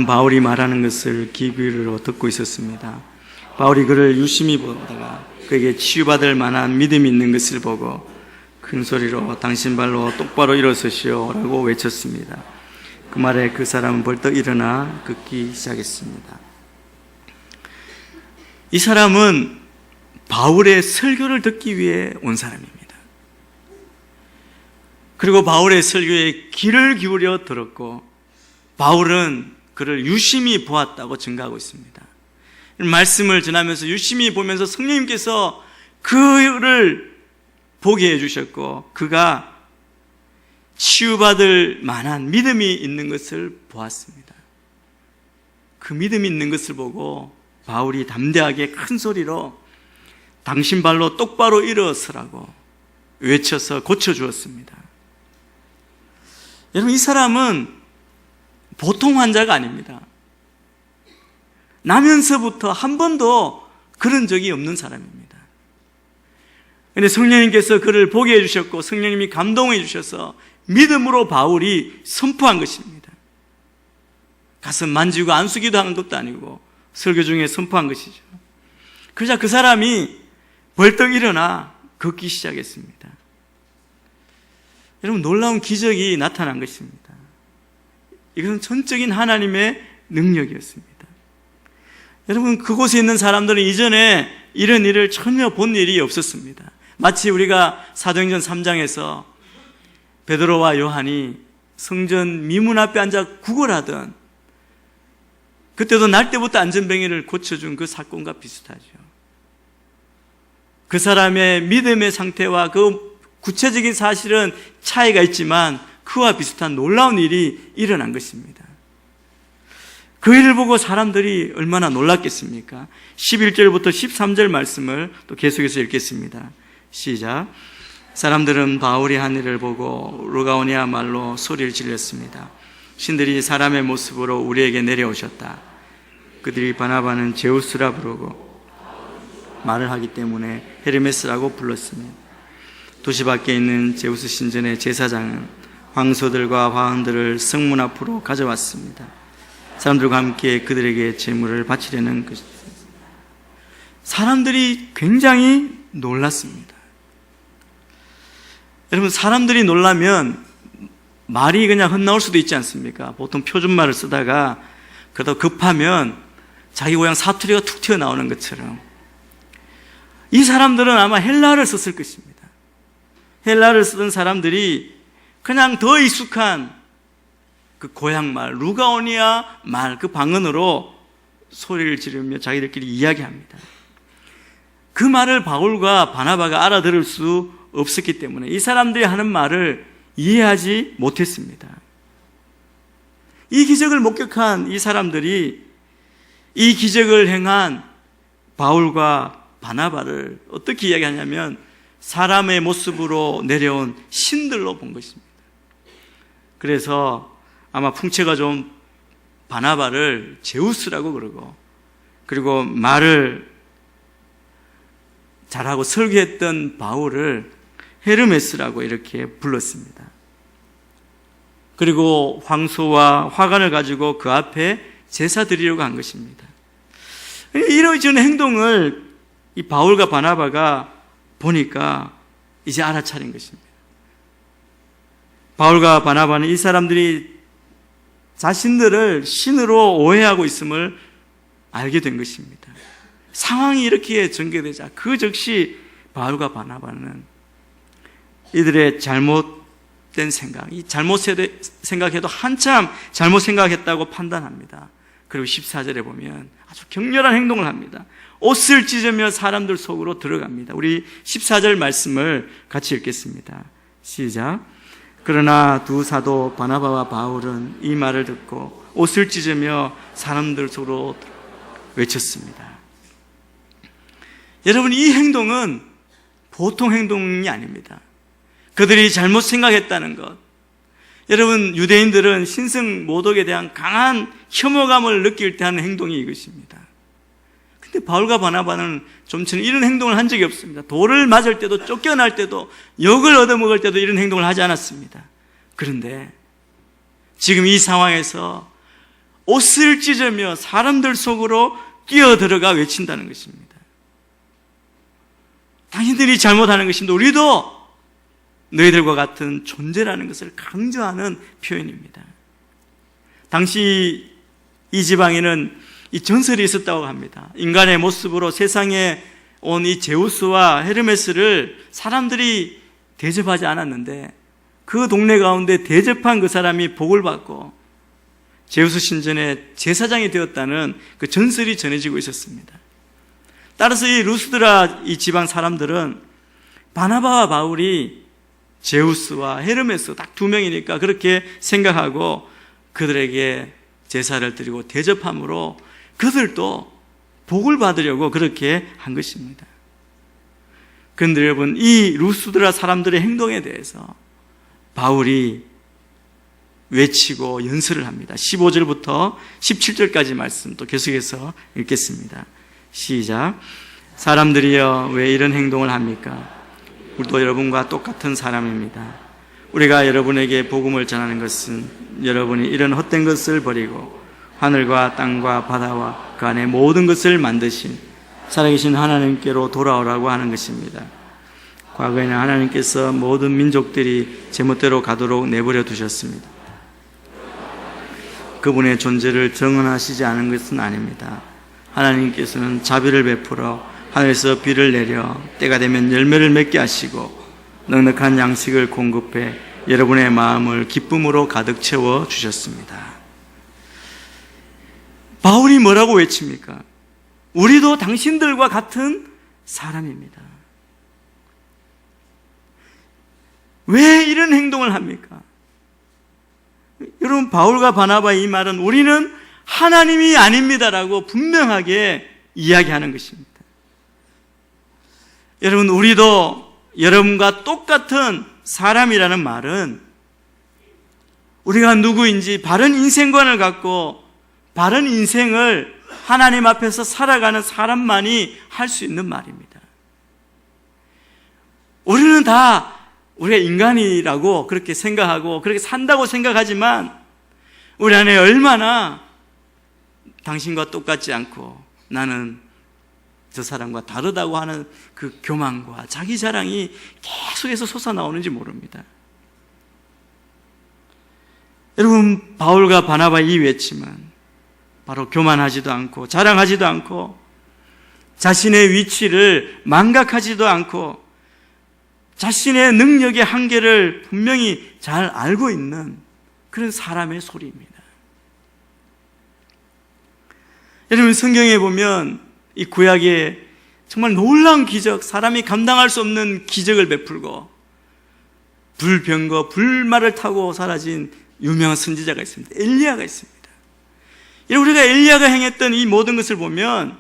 바울이 말하는 것을 귀 기울여 듣고 있었습니다. 바울이 그를 유심히 보다가 그에게 치유받을 만한 믿음이 있는 것을 보고 큰 소리로 당신 발로 똑바로 일어서시오 라고 외쳤습니다. 그 말에 그 사람은 벌떡 일어나 걷기 시작했습니다. 이 사람은 바울의 설교를 듣기 위해 온 사람입니다. 그리고 바울의 설교에 귀를 기울여 들었고 바울은 그를 유심히 보았다고 증가하고 있습니다. 말씀을 전하면서 유심히 보면서 성령님께서 그를 보게 해주셨고 그가 치유받을 만한 믿음이 있는 것을 보았습니다. 그 믿음이 있는 것을 보고 바울이 담대하게 큰 소리로 당신 발로 똑바로 일어서라고 외쳐서 고쳐주었습니다. 여러분, 이 사람은 보통 환자가 아닙니다. 나면서부터 한 번도 그런 적이 없는 사람입니다. 그런데 성령님께서 그를 보게 해주셨고 성령님이 감동해 주셔서 믿음으로 바울이 선포한 것입니다. 가슴 만지고 안수기도 하는 것도 아니고 설교 중에 선포한 것이죠. 그러자 그 사람이 벌떡 일어나 걷기 시작했습니다. 여러분, 놀라운 기적이 나타난 것입니다. 이것은 전적인 하나님의 능력이었습니다. 여러분, 그곳에 있는 사람들은 이전에 이런 일을 전혀 본 일이 없었습니다. 마치 우리가 사도행전 3장에서 베드로와 요한이 성전 미문 앞에 앉아 구걸하던 그때도 날 때부터 안전뱅이를 고쳐준 그 사건과 비슷하죠. 그 사람의 믿음의 상태와 그 구체적인 사실은 차이가 있지만 그와 비슷한 놀라운 일이 일어난 것입니다. 그 일을 보고 사람들이 얼마나 놀랐겠습니까? 11절부터 13절 말씀을 또 계속해서 읽겠습니다. 시작. 사람들은 바울이 한 일을 보고 루가오니아 말로 소리를 질렀습니다. 신들이 사람의 모습으로 우리에게 내려오셨다. 그들이 바나바는 제우스라 부르고 말을 하기 때문에 헤르메스라고 불렀습니다. 도시 밖에 있는 제우스 신전의 제사장은 황소들과 화환들을 성문 앞으로 가져왔습니다. 사람들과 함께 그들에게 제물을 바치려는 것입니다. 사람들이 굉장히 놀랐습니다. 여러분, 사람들이 놀라면 말이 그냥 헛나올 수도 있지 않습니까? 보통 표준말을 쓰다가 그러다 급하면 자기 고향 사투리가 툭 튀어나오는 것처럼 이 사람들은 아마 헬라어를 썼을 것입니다. 헬라어를 쓰던 사람들이 그냥 더 익숙한 그 고향말, 루가오니아 말, 그 방언으로 소리를 지르며 자기들끼리 이야기합니다. 그 말을 바울과 바나바가 알아들을 수 없었기 때문에 이 사람들이 하는 말을 이해하지 못했습니다. 이 기적을 목격한 이 사람들이 이 기적을 행한 바울과 바나바를 어떻게 이야기하냐면 사람의 모습으로 내려온 신들로 본 것입니다. 그래서 아마 풍채가 좀 바나바를 제우스라고 그러고, 그리고 말을 잘하고 설교했던 바울을 헤르메스라고 이렇게 불렀습니다. 그리고 황소와 화관을 가지고 그 앞에 제사 드리려고 한 것입니다. 이러한 행동을 이 바울과 바나바가 보니까 이제 알아차린 것입니다. 바울과 바나바는 이 사람들이 자신들을 신으로 오해하고 있음을 알게 된 것입니다. 상황이 이렇게 전개되자 그 즉시 바울과 바나바는 이들의 잘못 잘못된 생각, 이 잘못 생각해도 한참 잘못 생각했다고 판단합니다. 그리고 14절에 보면 아주 격렬한 행동을 합니다. 옷을 찢으며 사람들 속으로 들어갑니다. 우리 14절 말씀을 같이 읽겠습니다. 시작. 그러나 두 사도 바나바와 바울은 이 말을 듣고 옷을 찢으며 사람들 속으로 외쳤습니다. 여러분, 이 행동은 보통 행동이 아닙니다. 그들이 잘못 생각했다는 것. 여러분, 유대인들은 신성 모독에 대한 강한 혐오감을 느낄 때 하는 행동이 이것입니다. 근데 바울과 바나바는 좀 전에 이런 행동을 한 적이 없습니다. 돌을 맞을 때도, 쫓겨날 때도, 욕을 얻어먹을 때도 이런 행동을 하지 않았습니다. 그런데 지금 이 상황에서 옷을 찢으며 사람들 속으로 뛰어들어가 외친다는 것입니다. 당신들이 잘못하는 것인데 우리도 너희들과 같은 존재라는 것을 강조하는 표현입니다. 당시 이 지방에는 이 전설이 있었다고 합니다. 인간의 모습으로 세상에 온 이 제우스와 헤르메스를 사람들이 대접하지 않았는데 그 동네 가운데 대접한 그 사람이 복을 받고 제우스 신전의 제사장이 되었다는 그 전설이 전해지고 있었습니다. 따라서 이 루스드라 이 지방 사람들은 바나바와 바울이 제우스와 헤르메스 딱 두 명이니까 그렇게 생각하고 그들에게 제사를 드리고 대접함으로 그들도 복을 받으려고 그렇게 한 것입니다. 그런데 여러분, 이 루스드라 사람들의 행동에 대해서 바울이 외치고 연설을 합니다. 15절부터 17절까지 말씀 또 계속해서 읽겠습니다. 시작. 사람들이여 왜 이런 행동을 합니까? 우리도 여러분과 똑같은 사람입니다. 우리가 여러분에게 복음을 전하는 것은 여러분이 이런 헛된 것을 버리고 하늘과 땅과 바다와 그 안에 모든 것을 만드신 살아계신 하나님께로 돌아오라고 하는 것입니다. 과거에는 하나님께서 모든 민족들이 제멋대로 가도록 내버려 두셨습니다. 그분의 존재를 정언하시지 않은 것은 아닙니다. 하나님께서는 자비를 베풀어 하늘에서 비를 내려 때가 되면 열매를 맺게 하시고 넉넉한 양식을 공급해 여러분의 마음을 기쁨으로 가득 채워 주셨습니다. 바울이 뭐라고 외칩니까? 우리도 당신들과 같은 사람입니다. 왜 이런 행동을 합니까? 여러분, 바울과 바나바의 이 말은 우리는 하나님이 아닙니다라고 분명하게 이야기하는 것입니다. 여러분, 우리도 여러분과 똑같은 사람이라는 말은 우리가 누구인지 바른 인생관을 갖고 바른 인생을 하나님 앞에서 살아가는 사람만이 할 수 있는 말입니다. 우리는 다 우리가 인간이라고 그렇게 생각하고 그렇게 산다고 생각하지만 우리 안에 얼마나 당신과 똑같지 않고 나는 저 사람과 다르다고 하는 그 교만과 자기 자랑이 계속해서 솟아나오는지 모릅니다. 여러분, 바울과 바나바 이 외침은 바로 교만하지도 않고 자랑하지도 않고 자신의 위치를 망각하지도 않고 자신의 능력의 한계를 분명히 잘 알고 있는 그런 사람의 소리입니다. 여러분, 성경에 보면 이 구약에 정말 놀라운 기적, 사람이 감당할 수 없는 기적을 베풀고 불병거, 불말을 타고 사라진 유명한 선지자가 있습니다. 엘리야가 있습니다. 우리가 엘리야가 행했던 이 모든 것을 보면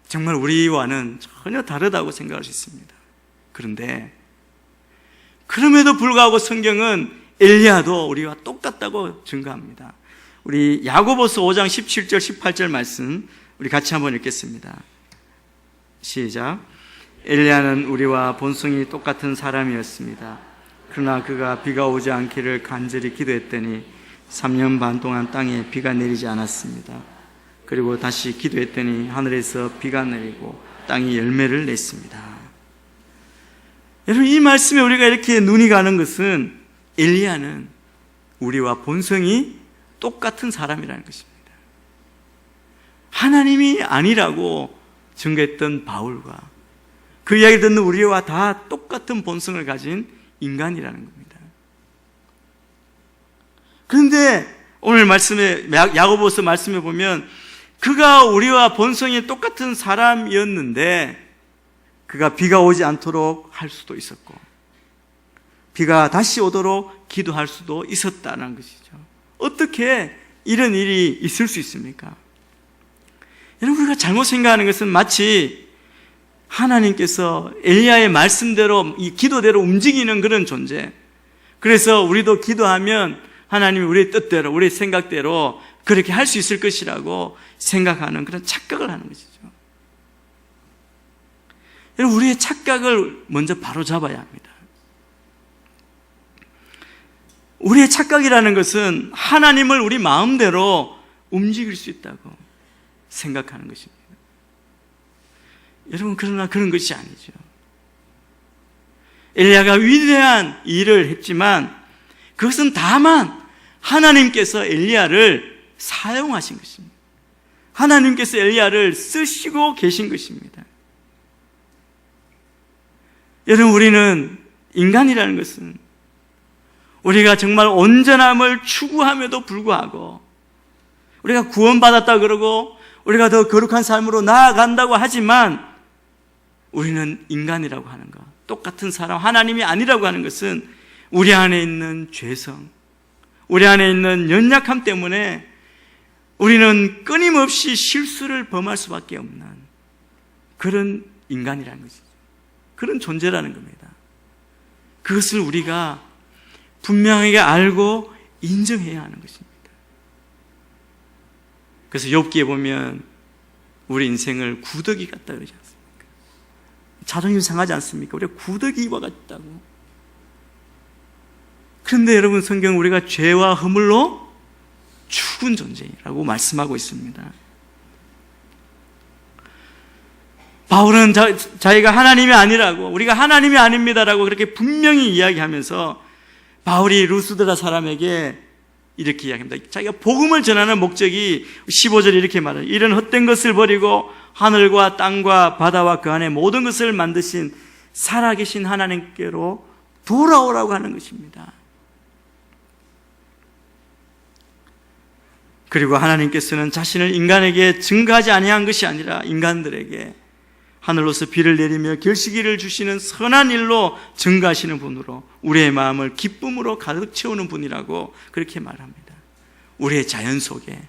정말 우리와는 전혀 다르다고 생각할 수 있습니다. 그런데 그럼에도 불구하고 성경은 엘리야도 우리와 똑같다고 증거합니다. 우리 야고보서 5장 17절 18절 말씀 우리 같이 한번 읽겠습니다. 시작. 엘리야는 우리와 본성이 똑같은 사람이었습니다. 그러나 그가 비가 오지 않기를 간절히 기도했더니 3년 반 동안 땅에 비가 내리지 않았습니다. 그리고 다시 기도했더니 하늘에서 비가 내리고 땅이 열매를 냈습니다. 여러분, 이 말씀에 우리가 이렇게 눈이 가는 것은 엘리야는 우리와 본성이 똑같은 사람이라는 것입니다. 하나님이 아니라고 증거했던 바울과 그 이야기를 듣는 우리와 다 똑같은 본성을 가진 인간이라는 겁니다. 그런데 오늘 말씀에, 야고보서 말씀에 보면 그가 우리와 본성이 똑같은 사람이었는데 그가 비가 오지 않도록 할 수도 있었고 비가 다시 오도록 기도할 수도 있었다는 것이죠. 어떻게 이런 일이 있을 수 있습니까? 여러분, 우리가 잘못 생각하는 것은 마치 하나님께서 엘리야의 말씀대로, 이 기도대로 움직이는 그런 존재. 그래서 우리도 기도하면 하나님이 우리의 뜻대로, 우리의 생각대로 그렇게 할 수 있을 것이라고 생각하는 그런 착각을 하는 것이죠. 여러분, 우리의 착각을 먼저 바로잡아야 합니다. 우리의 착각이라는 것은 하나님을 우리 마음대로 움직일 수 있다고 생각하는 것입니다. 여러분, 그러나 그런 것이 아니죠. 엘리야가 위대한 일을 했지만 그것은 다만 하나님께서 엘리야를 사용하신 것입니다. 하나님께서 엘리야를 쓰시고 계신 것입니다. 여러분, 우리는 인간이라는 것은 우리가 정말 온전함을 추구함에도 불구하고 우리가 구원받았다 그러고 우리가 더 거룩한 삶으로 나아간다고 하지만 우리는 인간이라고 하는 것, 똑같은 사람, 하나님이 아니라고 하는 것은 우리 안에 있는 죄성, 우리 안에 있는 연약함 때문에 우리는 끊임없이 실수를 범할 수밖에 없는 그런 인간이라는 것이죠. 그런 존재라는 겁니다. 그것을 우리가 분명하게 알고 인정해야 하는 것입니다. 그래서 욥기에 보면 우리 인생을 구더기 같다 그러지 않습니까? 자존심 상하지 않습니까? 우리가 구더기와 같다고. 그런데 여러분, 성경은 우리가 죄와 허물로 죽은 존재라고 말씀하고 있습니다. 바울은 자기가 하나님이 아니라고, 우리가 하나님이 아닙니다라고 그렇게 분명히 이야기하면서 바울이 루스드라 사람에게 이렇게 이야기합니다. 자기가 복음을 전하는 목적이 15절에 이렇게 말해요. 이런 헛된 것을 버리고 하늘과 땅과 바다와 그 안에 모든 것을 만드신 살아계신 하나님께로 돌아오라고 하는 것입니다. 그리고 하나님께서는 자신을 인간에게 증거하지 아니한 것이 아니라 인간들에게 하늘로서 비를 내리며 결식이를 주시는 선한 일로 증거하시는 분으로 우리의 마음을 기쁨으로 가득 채우는 분이라고 그렇게 말합니다. 우리의 자연 속에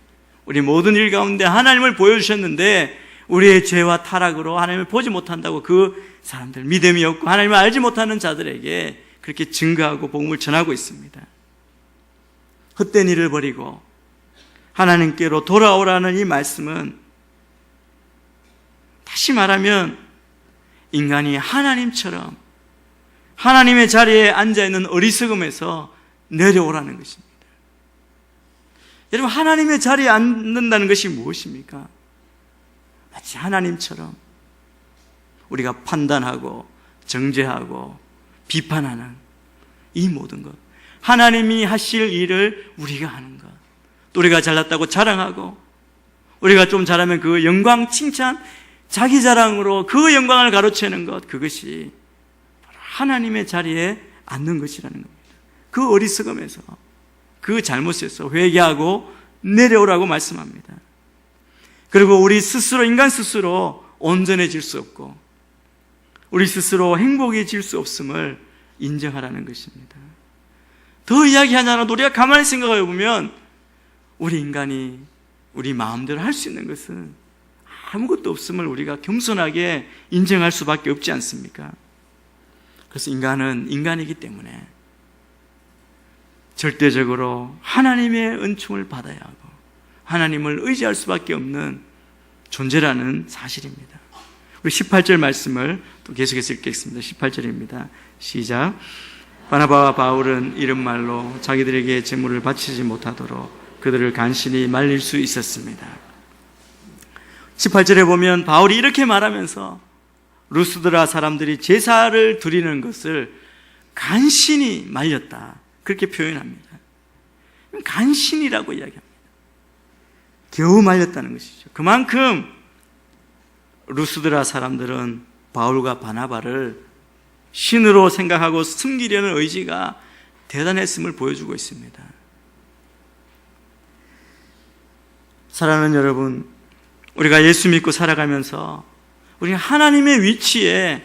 우리 모든 일 가운데 하나님을 보여주셨는데 우리의 죄와 타락으로 하나님을 보지 못한다고 그 사람들, 믿음이 없고 하나님을 알지 못하는 자들에게 그렇게 증거하고 복음을 전하고 있습니다. 헛된 일을 버리고 하나님께로 돌아오라는 이 말씀은 다시 말하면 인간이 하나님처럼 하나님의 자리에 앉아있는 어리석음에서 내려오라는 것입니다. 여러분, 하나님의 자리에 앉는다는 것이 무엇입니까? 마치 하나님처럼 우리가 판단하고 정죄하고 비판하는 이 모든 것, 하나님이 하실 일을 우리가 하는 것, 또 우리가 잘났다고 자랑하고 우리가 좀 잘하면 그 영광 칭찬, 자기 자랑으로 그 영광을 가로채는 것, 그것이 바로 하나님의 자리에 앉는 것이라는 겁니다. 그 어리석음에서, 그 잘못에서 회개하고 내려오라고 말씀합니다. 그리고 우리 스스로, 인간 스스로 온전해질 수 없고 우리 스스로 행복해질 수 없음을 인정하라는 것입니다. 더 이야기하지 않아도 우리가 가만히 생각해 보면 우리 인간이 우리 마음대로 할 수 있는 것은 아무것도 없음을 우리가 겸손하게 인정할 수밖에 없지 않습니까? 그래서 인간은 인간이기 때문에 절대적으로 하나님의 은총을 받아야 하고 하나님을 의지할 수밖에 없는 존재라는 사실입니다. 우리 18절 말씀을 또 계속해서 읽겠습니다. 18절입니다. 시작. 바나바와 바울은 이런 말로 자기들에게 제물을 바치지 못하도록 그들을 간신히 말릴 수 있었습니다. 18절에 보면 바울이 이렇게 말하면서 루스드라 사람들이 제사를 드리는 것을 간신히 말렸다, 그렇게 표현합니다. 간신이라고 이야기합니다. 겨우 말렸다는 것이죠. 그만큼 루스드라 사람들은 바울과 바나바를 신으로 생각하고 숨기려는 의지가 대단했음을 보여주고 있습니다. 사랑하는 여러분, 우리가 예수 믿고 살아가면서 우리가 하나님의 위치에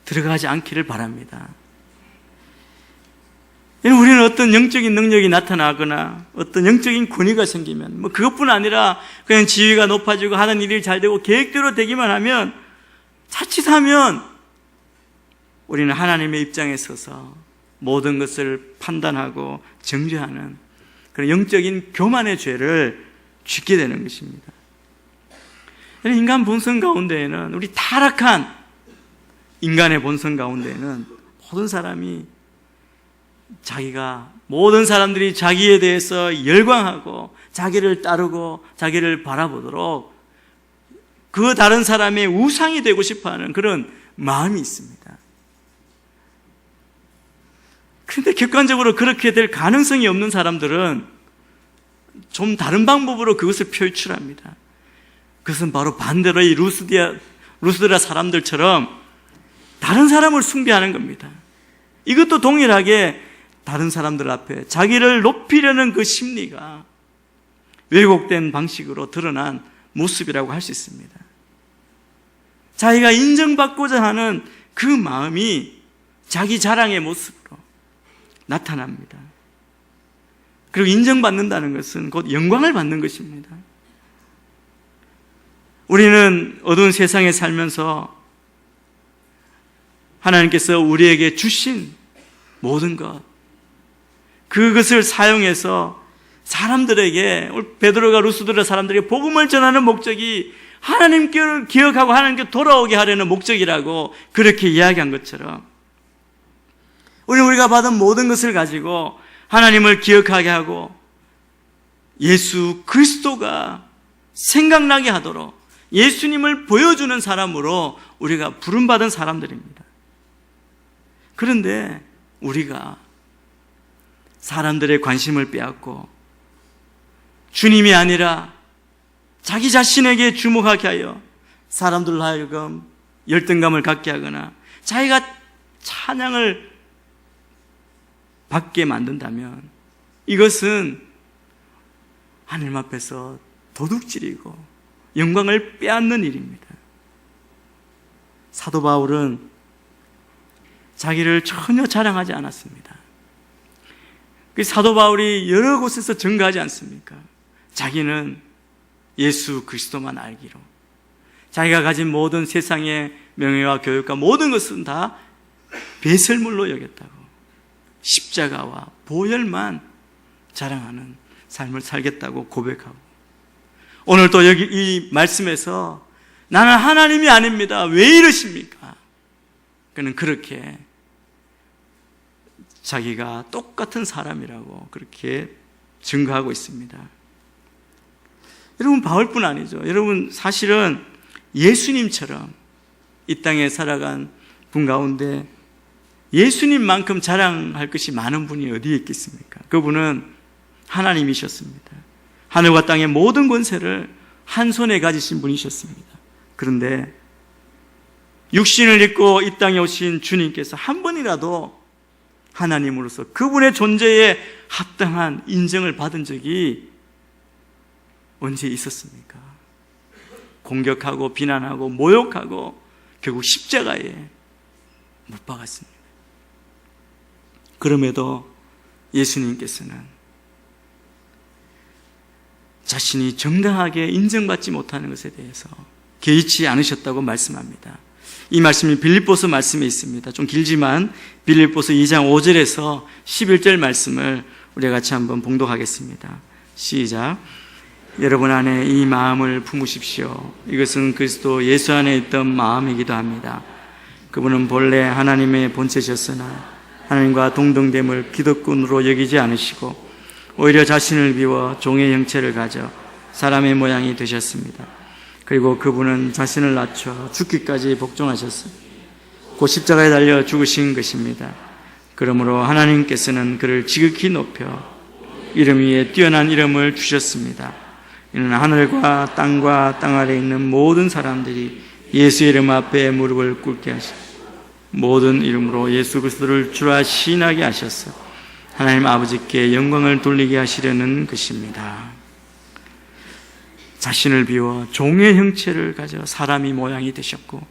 들어가지 않기를 바랍니다. 우리는 어떤 영적인 능력이 나타나거나 어떤 영적인 권위가 생기면 그것뿐 아니라 그냥 지위가 높아지고 하는 일이 잘 되고 계획대로 되기만 하면, 자칫하면 우리는 하나님의 입장에 서서 모든 것을 판단하고 정죄하는 그런 영적인 교만의 죄를 짓게 되는 것입니다. 인간 본성 가운데에는, 우리 타락한 인간의 본성 가운데에는 모든 사람이 모든 사람들이 자기에 대해서 열광하고 자기를 따르고 자기를 바라보도록 그 다른 사람의 우상이 되고 싶어하는 그런 마음이 있습니다. 그런데 객관적으로 그렇게 될 가능성이 없는 사람들은 좀 다른 방법으로 그것을 표출합니다. 그것은 바로 반대로 이 루스드라 사람들처럼 다른 사람을 숭배하는 겁니다. 이것도 동일하게 다른 사람들 앞에 자기를 높이려는 그 심리가 왜곡된 방식으로 드러난 모습이라고 할 수 있습니다. 자기가 인정받고자 하는 그 마음이 자기 자랑의 모습으로 나타납니다. 그리고 인정받는다는 것은 곧 영광을 받는 것입니다. 우리는 어두운 세상에 살면서 하나님께서 우리에게 주신 모든 것, 그것을 사용해서 사람들에게, 베드로가 루스드라 사람들에게 복음을 전하는 목적이 하나님께를 기억하고 하나님께 돌아오게 하려는 목적이라고 그렇게 이야기한 것처럼, 우리가 받은 모든 것을 가지고 하나님을 기억하게 하고 예수 그리스도가 생각나게 하도록 예수님을 보여주는 사람으로 우리가 부름받은 사람들입니다. 그런데 우리가 사람들의 관심을 빼앗고 주님이 아니라 자기 자신에게 주목하게 하여 사람들로 하여금 열등감을 갖게 하거나 자기가 찬양을 받게 만든다면 이것은 하나님 앞에서 도둑질이고 영광을 빼앗는 일입니다. 사도 바울은 자기를 전혀 자랑하지 않았습니다. 사도 바울이 여러 곳에서 증거하지 않습니까? 자기는 예수 그리스도만 알기로, 자기가 가진 모든 세상의 명예와 교육과 모든 것은 다 배설물로 여겼다고, 십자가와 보혈만 자랑하는 삶을 살겠다고 고백하고, 오늘 또 여기 이 말씀에서 나는 하나님이 아닙니다, 왜 이러십니까? 그는 그렇게 자기가 똑같은 사람이라고 그렇게 증거하고 있습니다. 여러분, 바울뿐 아니죠. 여러분, 사실은 예수님처럼 이 땅에 살아간 분 가운데 예수님만큼 자랑할 것이 많은 분이 어디에 있겠습니까? 그분은 하나님이셨습니다. 하늘과 땅의 모든 권세를 한 손에 가지신 분이셨습니다. 그런데 육신을 입고 이 땅에 오신 주님께서 한 번이라도 하나님으로서 그분의 존재에 합당한 인정을 받은 적이 언제 있었습니까? 공격하고 비난하고 모욕하고 결국 십자가에 못 박았습니다. 그럼에도 예수님께서는 자신이 정당하게 인정받지 못하는 것에 대해서 개의치 않으셨다고 말씀합니다. 이 말씀이 빌립보서 말씀에 있습니다. 좀 길지만 빌립보서 2장 5절에서 11절 말씀을 우리 같이 한번 봉독하겠습니다. 시작. 여러분 안에 이 마음을 품으십시오. 이것은 그리스도 예수 안에 있던 마음이기도 합니다. 그분은 본래 하나님의 본체셨으나 하나님과 동등됨을 기득권으로 여기지 않으시고 오히려 자신을 비워 종의 형체를 가져 사람의 모양이 되셨습니다. 그리고 그분은 자신을 낮춰 죽기까지 복종하셨습니다. 곧 십자가에 달려 죽으신 것입니다. 그러므로 하나님께서는 그를 지극히 높여 이름 위에 뛰어난 이름을 주셨습니다. 이는 하늘과 땅과 땅 아래에 있는 모든 사람들이 예수 이름 앞에 무릎을 꿇게 하시고 모든 이름으로 예수 그리스도를 주라 시인하게 하셔서 하나님 아버지께 영광을 돌리게 하시려는 것입니다. 자신을 비워 종의 형체를 가져 사람이 모양이 되셨고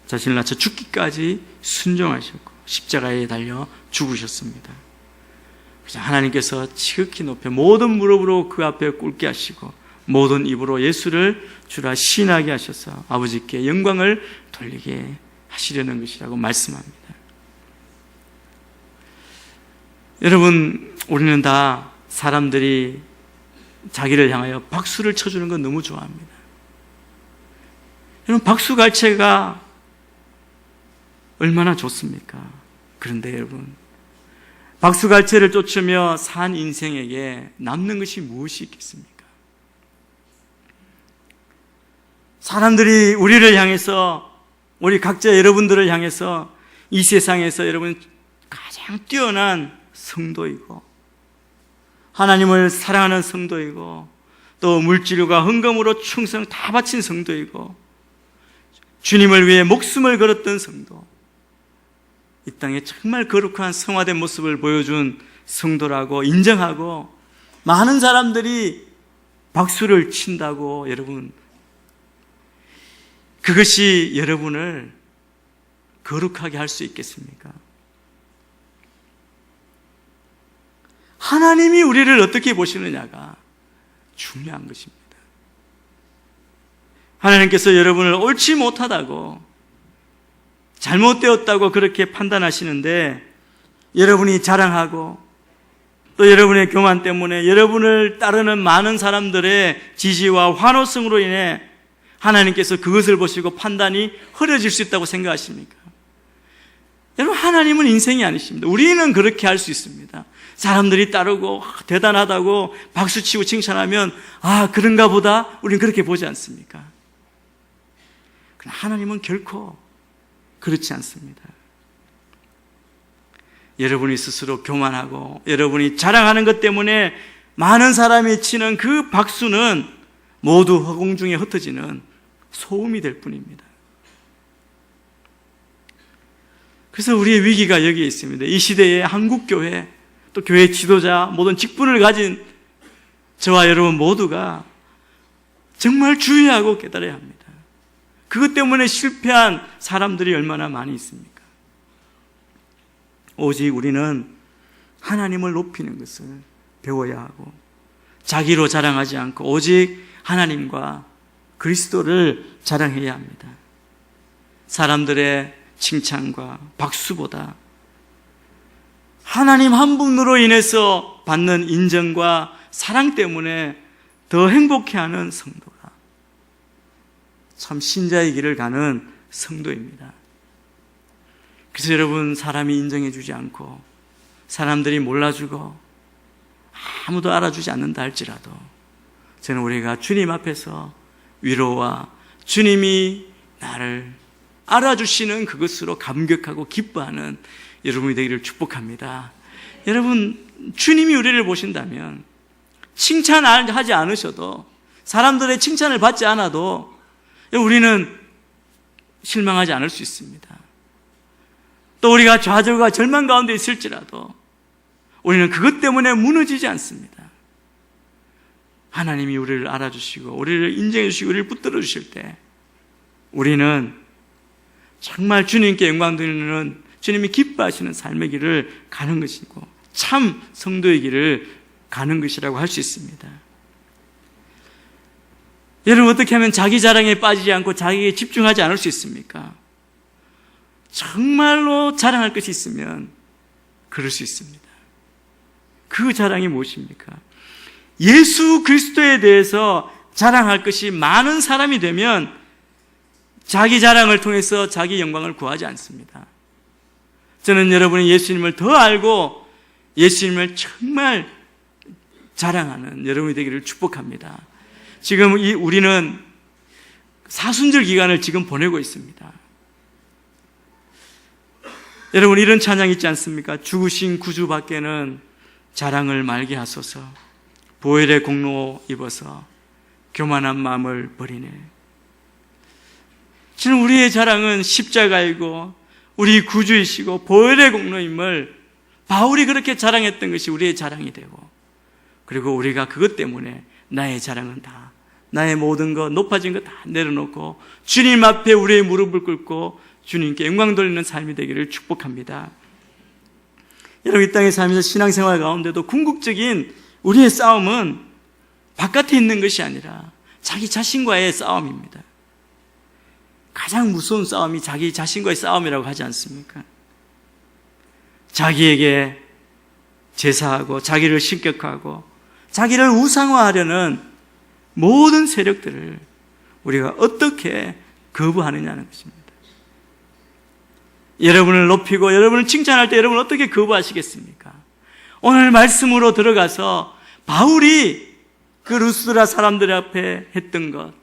자신을 낮춰 죽기까지 순종하셨고 십자가에 달려 죽으셨습니다. 그래서 하나님께서 지극히 높여 모든 무릎으로 그 앞에 꿇게 하시고 모든 입으로 예수를 주라 시인하게 하셔서 아버지께 영광을 돌리게 하시려는 것이라고 말씀합니다. 여러분, 우리는 다 사람들이 자기를 향하여 박수를 쳐주는 건 너무 좋아합니다. 여러분, 박수갈채가 얼마나 좋습니까? 그런데 여러분, 박수갈채를 쫓으며 산 인생에게 남는 것이 무엇이 있겠습니까? 사람들이 우리를 향해서, 우리 각자 여러분들을 향해서 이 세상에서 여러분 가장 뛰어난 성도이고 하나님을 사랑하는 성도이고 또 물질과 헌금으로 충성 다 바친 성도이고 주님을 위해 목숨을 걸었던 성도, 이 땅에 정말 거룩한 성화된 모습을 보여준 성도라고 인정하고 많은 사람들이 박수를 친다고 여러분, 그것이 여러분을 거룩하게 할 수 있겠습니까? 하나님이 우리를 어떻게 보시느냐가 중요한 것입니다. 하나님께서 여러분을 옳지 못하다고, 잘못되었다고 그렇게 판단하시는데 여러분이 자랑하고 또 여러분의 교만 때문에 여러분을 따르는 많은 사람들의 지지와 환호성으로 인해 하나님께서 그것을 보시고 판단이 흐려질 수 있다고 생각하십니까? 여러분, 하나님은 인생이 아니십니다. 우리는 그렇게 할 수 있습니다. 사람들이 따르고 대단하다고 박수치고 칭찬하면 그런가 보다, 우리는 그렇게 보지 않습니까? 그러나 하나님은 결코 그렇지 않습니다. 여러분이 스스로 교만하고 여러분이 자랑하는 것 때문에 많은 사람이 치는 그 박수는 모두 허공 중에 흩어지는 소음이 될 뿐입니다. 그래서 우리의 위기가 여기에 있습니다. 이 시대의 한국교회, 또 교회 지도자, 모든 직분을 가진 저와 여러분 모두가 정말 주의하고 깨달아야 합니다. 그것 때문에 실패한 사람들이 얼마나 많이 있습니까? 오직 우리는 하나님을 높이는 것을 배워야 하고 자기로 자랑하지 않고 오직 하나님과 그리스도를 자랑해야 합니다. 사람들의 칭찬과 박수보다 하나님 한 분으로 인해서 받는 인정과 사랑 때문에 더 행복해하는 성도가 참 신자의 길을 가는 성도입니다. 그래서 여러분, 사람이 인정해 주지 않고 사람들이 몰라주고 아무도 알아주지 않는다 할지라도 저는 우리가 주님 앞에서 위로와 주님이 나를 알아주시는 그것으로 감격하고 기뻐하는 여러분이 되기를 축복합니다. 여러분, 주님이 우리를 보신다면 칭찬하지 않으셔도, 사람들의 칭찬을 받지 않아도 우리는 실망하지 않을 수 있습니다. 또 우리가 좌절과 절망 가운데 있을지라도 우리는 그것 때문에 무너지지 않습니다. 하나님이 우리를 알아주시고 우리를 인정해 주시고 우리를 붙들어 주실 때 우리는 정말 주님께 영광 드리는, 주님이 기뻐하시는 삶의 길을 가는 것이고 참 성도의 길을 가는 것이라고 할 수 있습니다. 여러분, 어떻게 하면 자기 자랑에 빠지지 않고 자기에 집중하지 않을 수 있습니까? 정말로 자랑할 것이 있으면 그럴 수 있습니다. 그 자랑이 무엇입니까? 예수 그리스도에 대해서 자랑할 것이 많은 사람이 되면 자기 자랑을 통해서 자기 영광을 구하지 않습니다. 저는 여러분이 예수님을 더 알고 예수님을 정말 자랑하는 여러분이 되기를 축복합니다. 지금 우리는 사순절 기간을 지금 보내고 있습니다. 여러분, 이런 찬양 있지 않습니까? 죽으신 구주 밖에는 자랑을 말게 하소서, 보혈의 공로 입어서 교만한 마음을 버리네. 지금 우리의 자랑은 십자가이고 우리 구주이시고 보혈의 공로임을 바울이 그렇게 자랑했던 것이 우리의 자랑이 되고, 그리고 우리가 그것 때문에 나의 자랑은 다 나의 모든 것, 높아진 것 다 내려놓고 주님 앞에 우리의 무릎을 꿇고 주님께 영광 돌리는 삶이 되기를 축복합니다. 여러분, 이 땅에 살면서 신앙생활 가운데도 궁극적인 우리의 싸움은 바깥에 있는 것이 아니라 자기 자신과의 싸움입니다. 가장 무서운 싸움이 자기 자신과의 싸움이라고 하지 않습니까? 자기에게 제사하고 자기를 신격하고 자기를 우상화하려는 모든 세력들을 우리가 어떻게 거부하느냐는 것입니다. 여러분을 높이고 여러분을 칭찬할 때 여러분은 어떻게 거부하시겠습니까? 오늘 말씀으로 들어가서 바울이 그 루스드라 사람들 앞에 했던 것,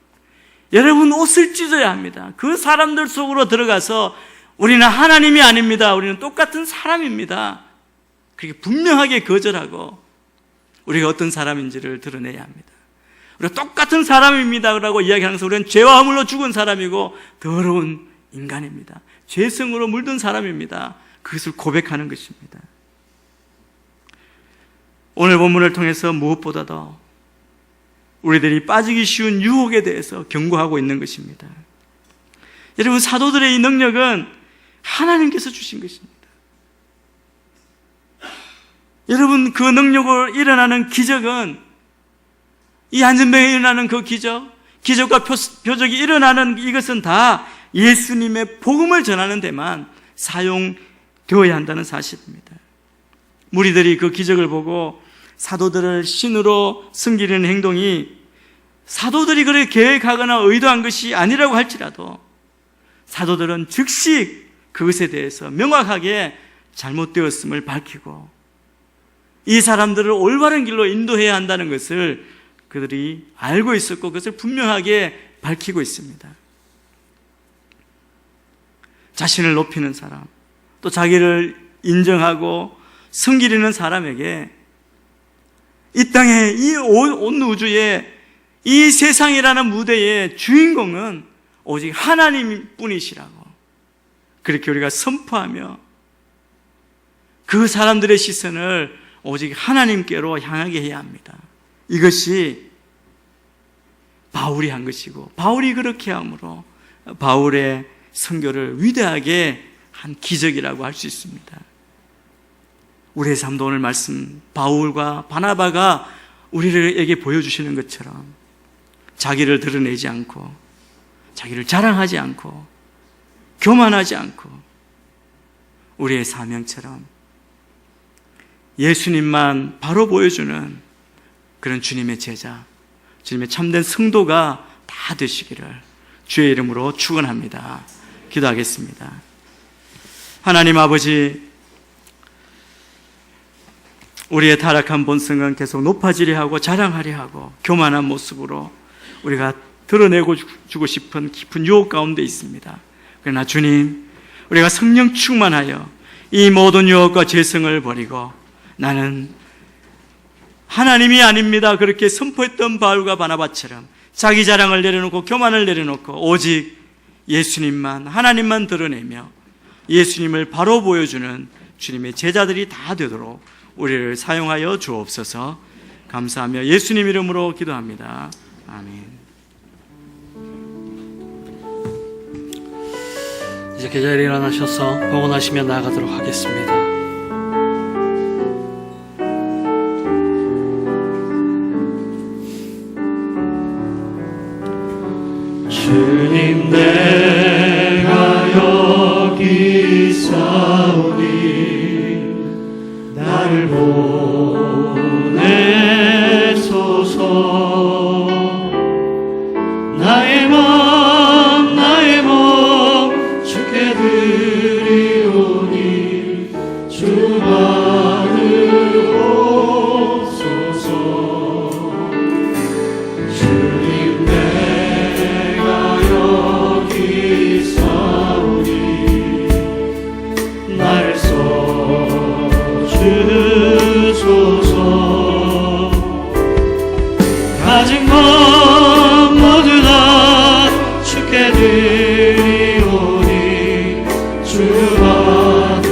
여러분 옷을 찢어야 합니다. 그 사람들 속으로 들어가서 우리는 하나님이 아닙니다. 우리는 똑같은 사람입니다. 그렇게 분명하게 거절하고 우리가 어떤 사람인지를 드러내야 합니다. 우리가 똑같은 사람입니다 라고 이야기하면서 우리는 죄와 허물로 죽은 사람이고 더러운 인간입니다. 죄성으로 물든 사람입니다. 그것을 고백하는 것입니다. 오늘 본문을 통해서 무엇보다도 우리들이 빠지기 쉬운 유혹에 대해서 경고하고 있는 것입니다. 여러분, 사도들의 이 능력은 하나님께서 주신 것입니다. 여러분, 그 능력으로 일어나는 기적은, 이 안전병에 일어나는 그 기적과 표적이 일어나는 이것은 다 예수님의 복음을 전하는 데만 사용되어야 한다는 사실입니다. 무리들이 그 기적을 보고 사도들을 신으로 섬기려는 행동이 사도들이 그렇게 계획하거나 의도한 것이 아니라고 할지라도 사도들은 즉시 그것에 대해서 명확하게 잘못되었음을 밝히고 이 사람들을 올바른 길로 인도해야 한다는 것을 그들이 알고 있었고 그것을 분명하게 밝히고 있습니다. 자신을 높이는 사람, 또 자기를 인정하고 섬기려는 사람에게 이 땅에, 이 온 우주에, 이 세상이라는 무대의 주인공은 오직 하나님 뿐이시라고 그렇게 우리가 선포하며 그 사람들의 시선을 오직 하나님께로 향하게 해야 합니다. 이것이 바울이 한 것이고 바울이 그렇게 함으로 바울의 선교를 위대하게 한 기적이라고 할 수 있습니다. 우리의 삶도 오늘 말씀 바울과 바나바가 우리에게 보여주시는 것처럼 자기를 드러내지 않고 자기를 자랑하지 않고 교만하지 않고 우리의 사명처럼 예수님만 바로 보여주는 그런 주님의 제자, 주님의 참된 성도가 다 되시기를 주의 이름으로 축원합니다. 기도하겠습니다. 하나님 아버지, 우리의 타락한 본성은 계속 높아지려 하고 자랑하려 하고 교만한 모습으로 우리가 드러내고 주고 싶은 깊은 유혹 가운데 있습니다. 그러나 주님, 우리가 성령 충만하여 이 모든 유혹과 죄성을 버리고 나는 하나님이 아닙니다 그렇게 선포했던 바울과 바나바처럼 자기 자랑을 내려놓고 교만을 내려놓고 오직 예수님만, 하나님만 드러내며 예수님을 바로 보여주는 주님의 제자들이 다 되도록 우리를 사용하여 주옵소서. 감사하며 예수님 이름으로 기도합니다. 아멘. 이제 계좌에 일어나셔서 봉헌하시며 나아가도록 하겠습니다. 주님 내가 여기 있사오니 나를 보내소서. 나의 몸 주께 드리오니 주 받으옵소서. 주님 내가 여기 있사오니 날 써주소서. 가진 것 모두 다 주께 드리오니 주 받으옵소서.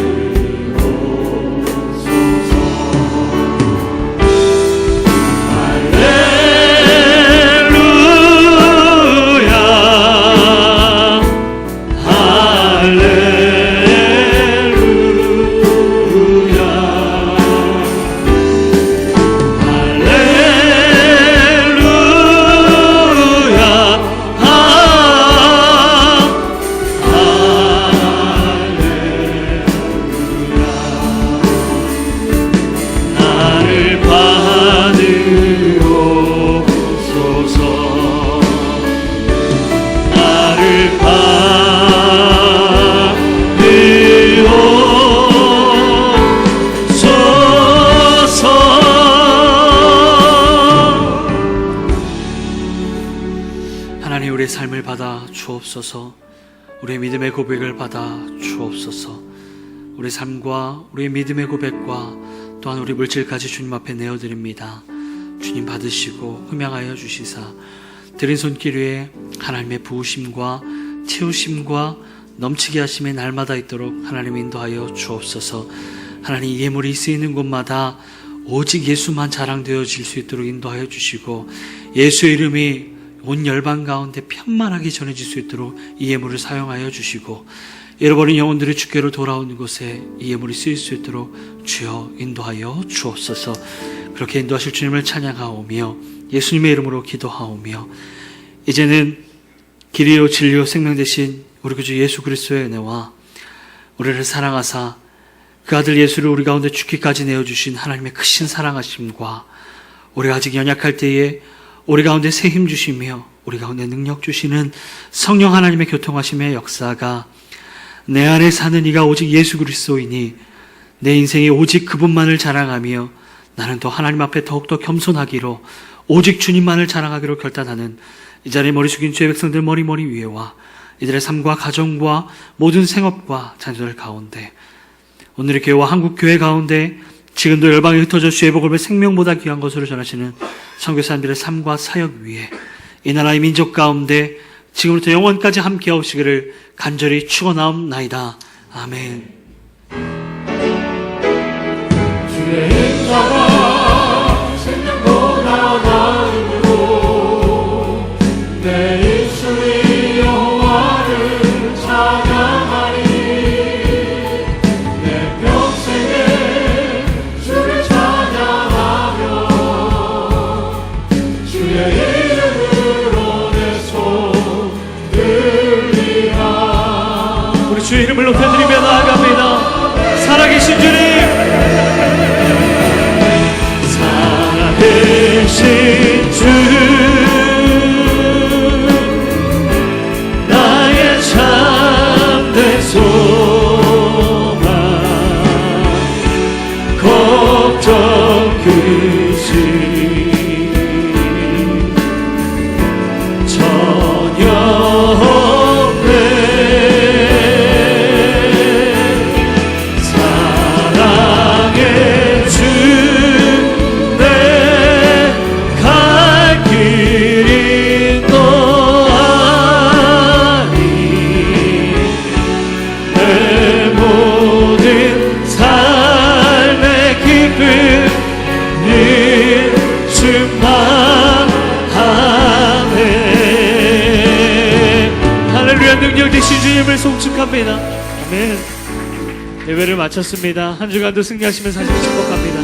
주옵소서. 우리의 믿음의 고백을 받아 주옵소서. 우리 삶과 우리의 믿음의 고백과 또한 우리 물질까지 주님 앞에 내어드립니다. 주님 받으시고 흠양하여 주시사 드린 손길 위에 하나님의 부으심과 채우심과 넘치게 하심의 날마다 있도록 하나님 인도하여 주옵소서. 하나님, 이 예물이 쓰이는 곳마다 오직 예수만 자랑되어질 수 있도록 인도하여 주시고, 예수의 이름이 온 열방 가운데 편만하게 전해질 수 있도록 이 예물을 사용하여 주시고, 잃어버린 영혼들이 주께로 돌아오는 곳에 이 예물이 쓰일 수 있도록 주여 인도하여 주옵소서. 그렇게 인도하실 주님을 찬양하오며 예수님의 이름으로 기도하오며, 이제는 길이요 진리요 생명 되신 우리 구주 예수 그리스도의 은혜와 우리를 사랑하사 그 아들 예수를 우리 가운데 죽기까지 내어주신 하나님의 크신 사랑하심과, 우리가 아직 연약할 때에 우리 가운데 새 힘 주시며 우리 가운데 능력 주시는 성령 하나님의 교통하심의 역사가 내 안에 사는 이가 오직 예수 그리스도이니 내 인생이 오직 그분만을 자랑하며 나는 또 하나님 앞에 더욱더 겸손하기로 오직 주님만을 자랑하기로 결단하는 이 자리에 머리 숙인 주의 백성들 머리 위에와 이들의 삶과 가정과 모든 생업과 자녀들 가운데, 오늘의 교회와 한국교회 가운데 지금도 열방에 흩어져 주의 복을 생명보다 귀한 것으로 전하시는 선교사님들의 삶과 사역 위에 이 나라의 민족 가운데 지금부터 영원까지 함께 하시기를 간절히 축원하옵나이다. 아멘. 주의 인자가 생명보다 나음으로 내 입술이 여호와를 찬양하리. 내 평생에 주를 찬양하며 주의 이름으로 내 손 들리라. 우리 주의 이름을 높여드리며 나아갑니다. 살아계신 주님, 살아계신 주, 나의 참된 소망, 걱정 그지 전혀 없네. 사랑의 주, 내 갈 길이 너아니. 내 모든 삶의 기쁨 네 충만하네. 할렐루야. 능력 되신 주님을 송축합니다. 아멘. 예배를 마쳤습니다. 한 주간도 승리하시면서 하시길 축복합니다.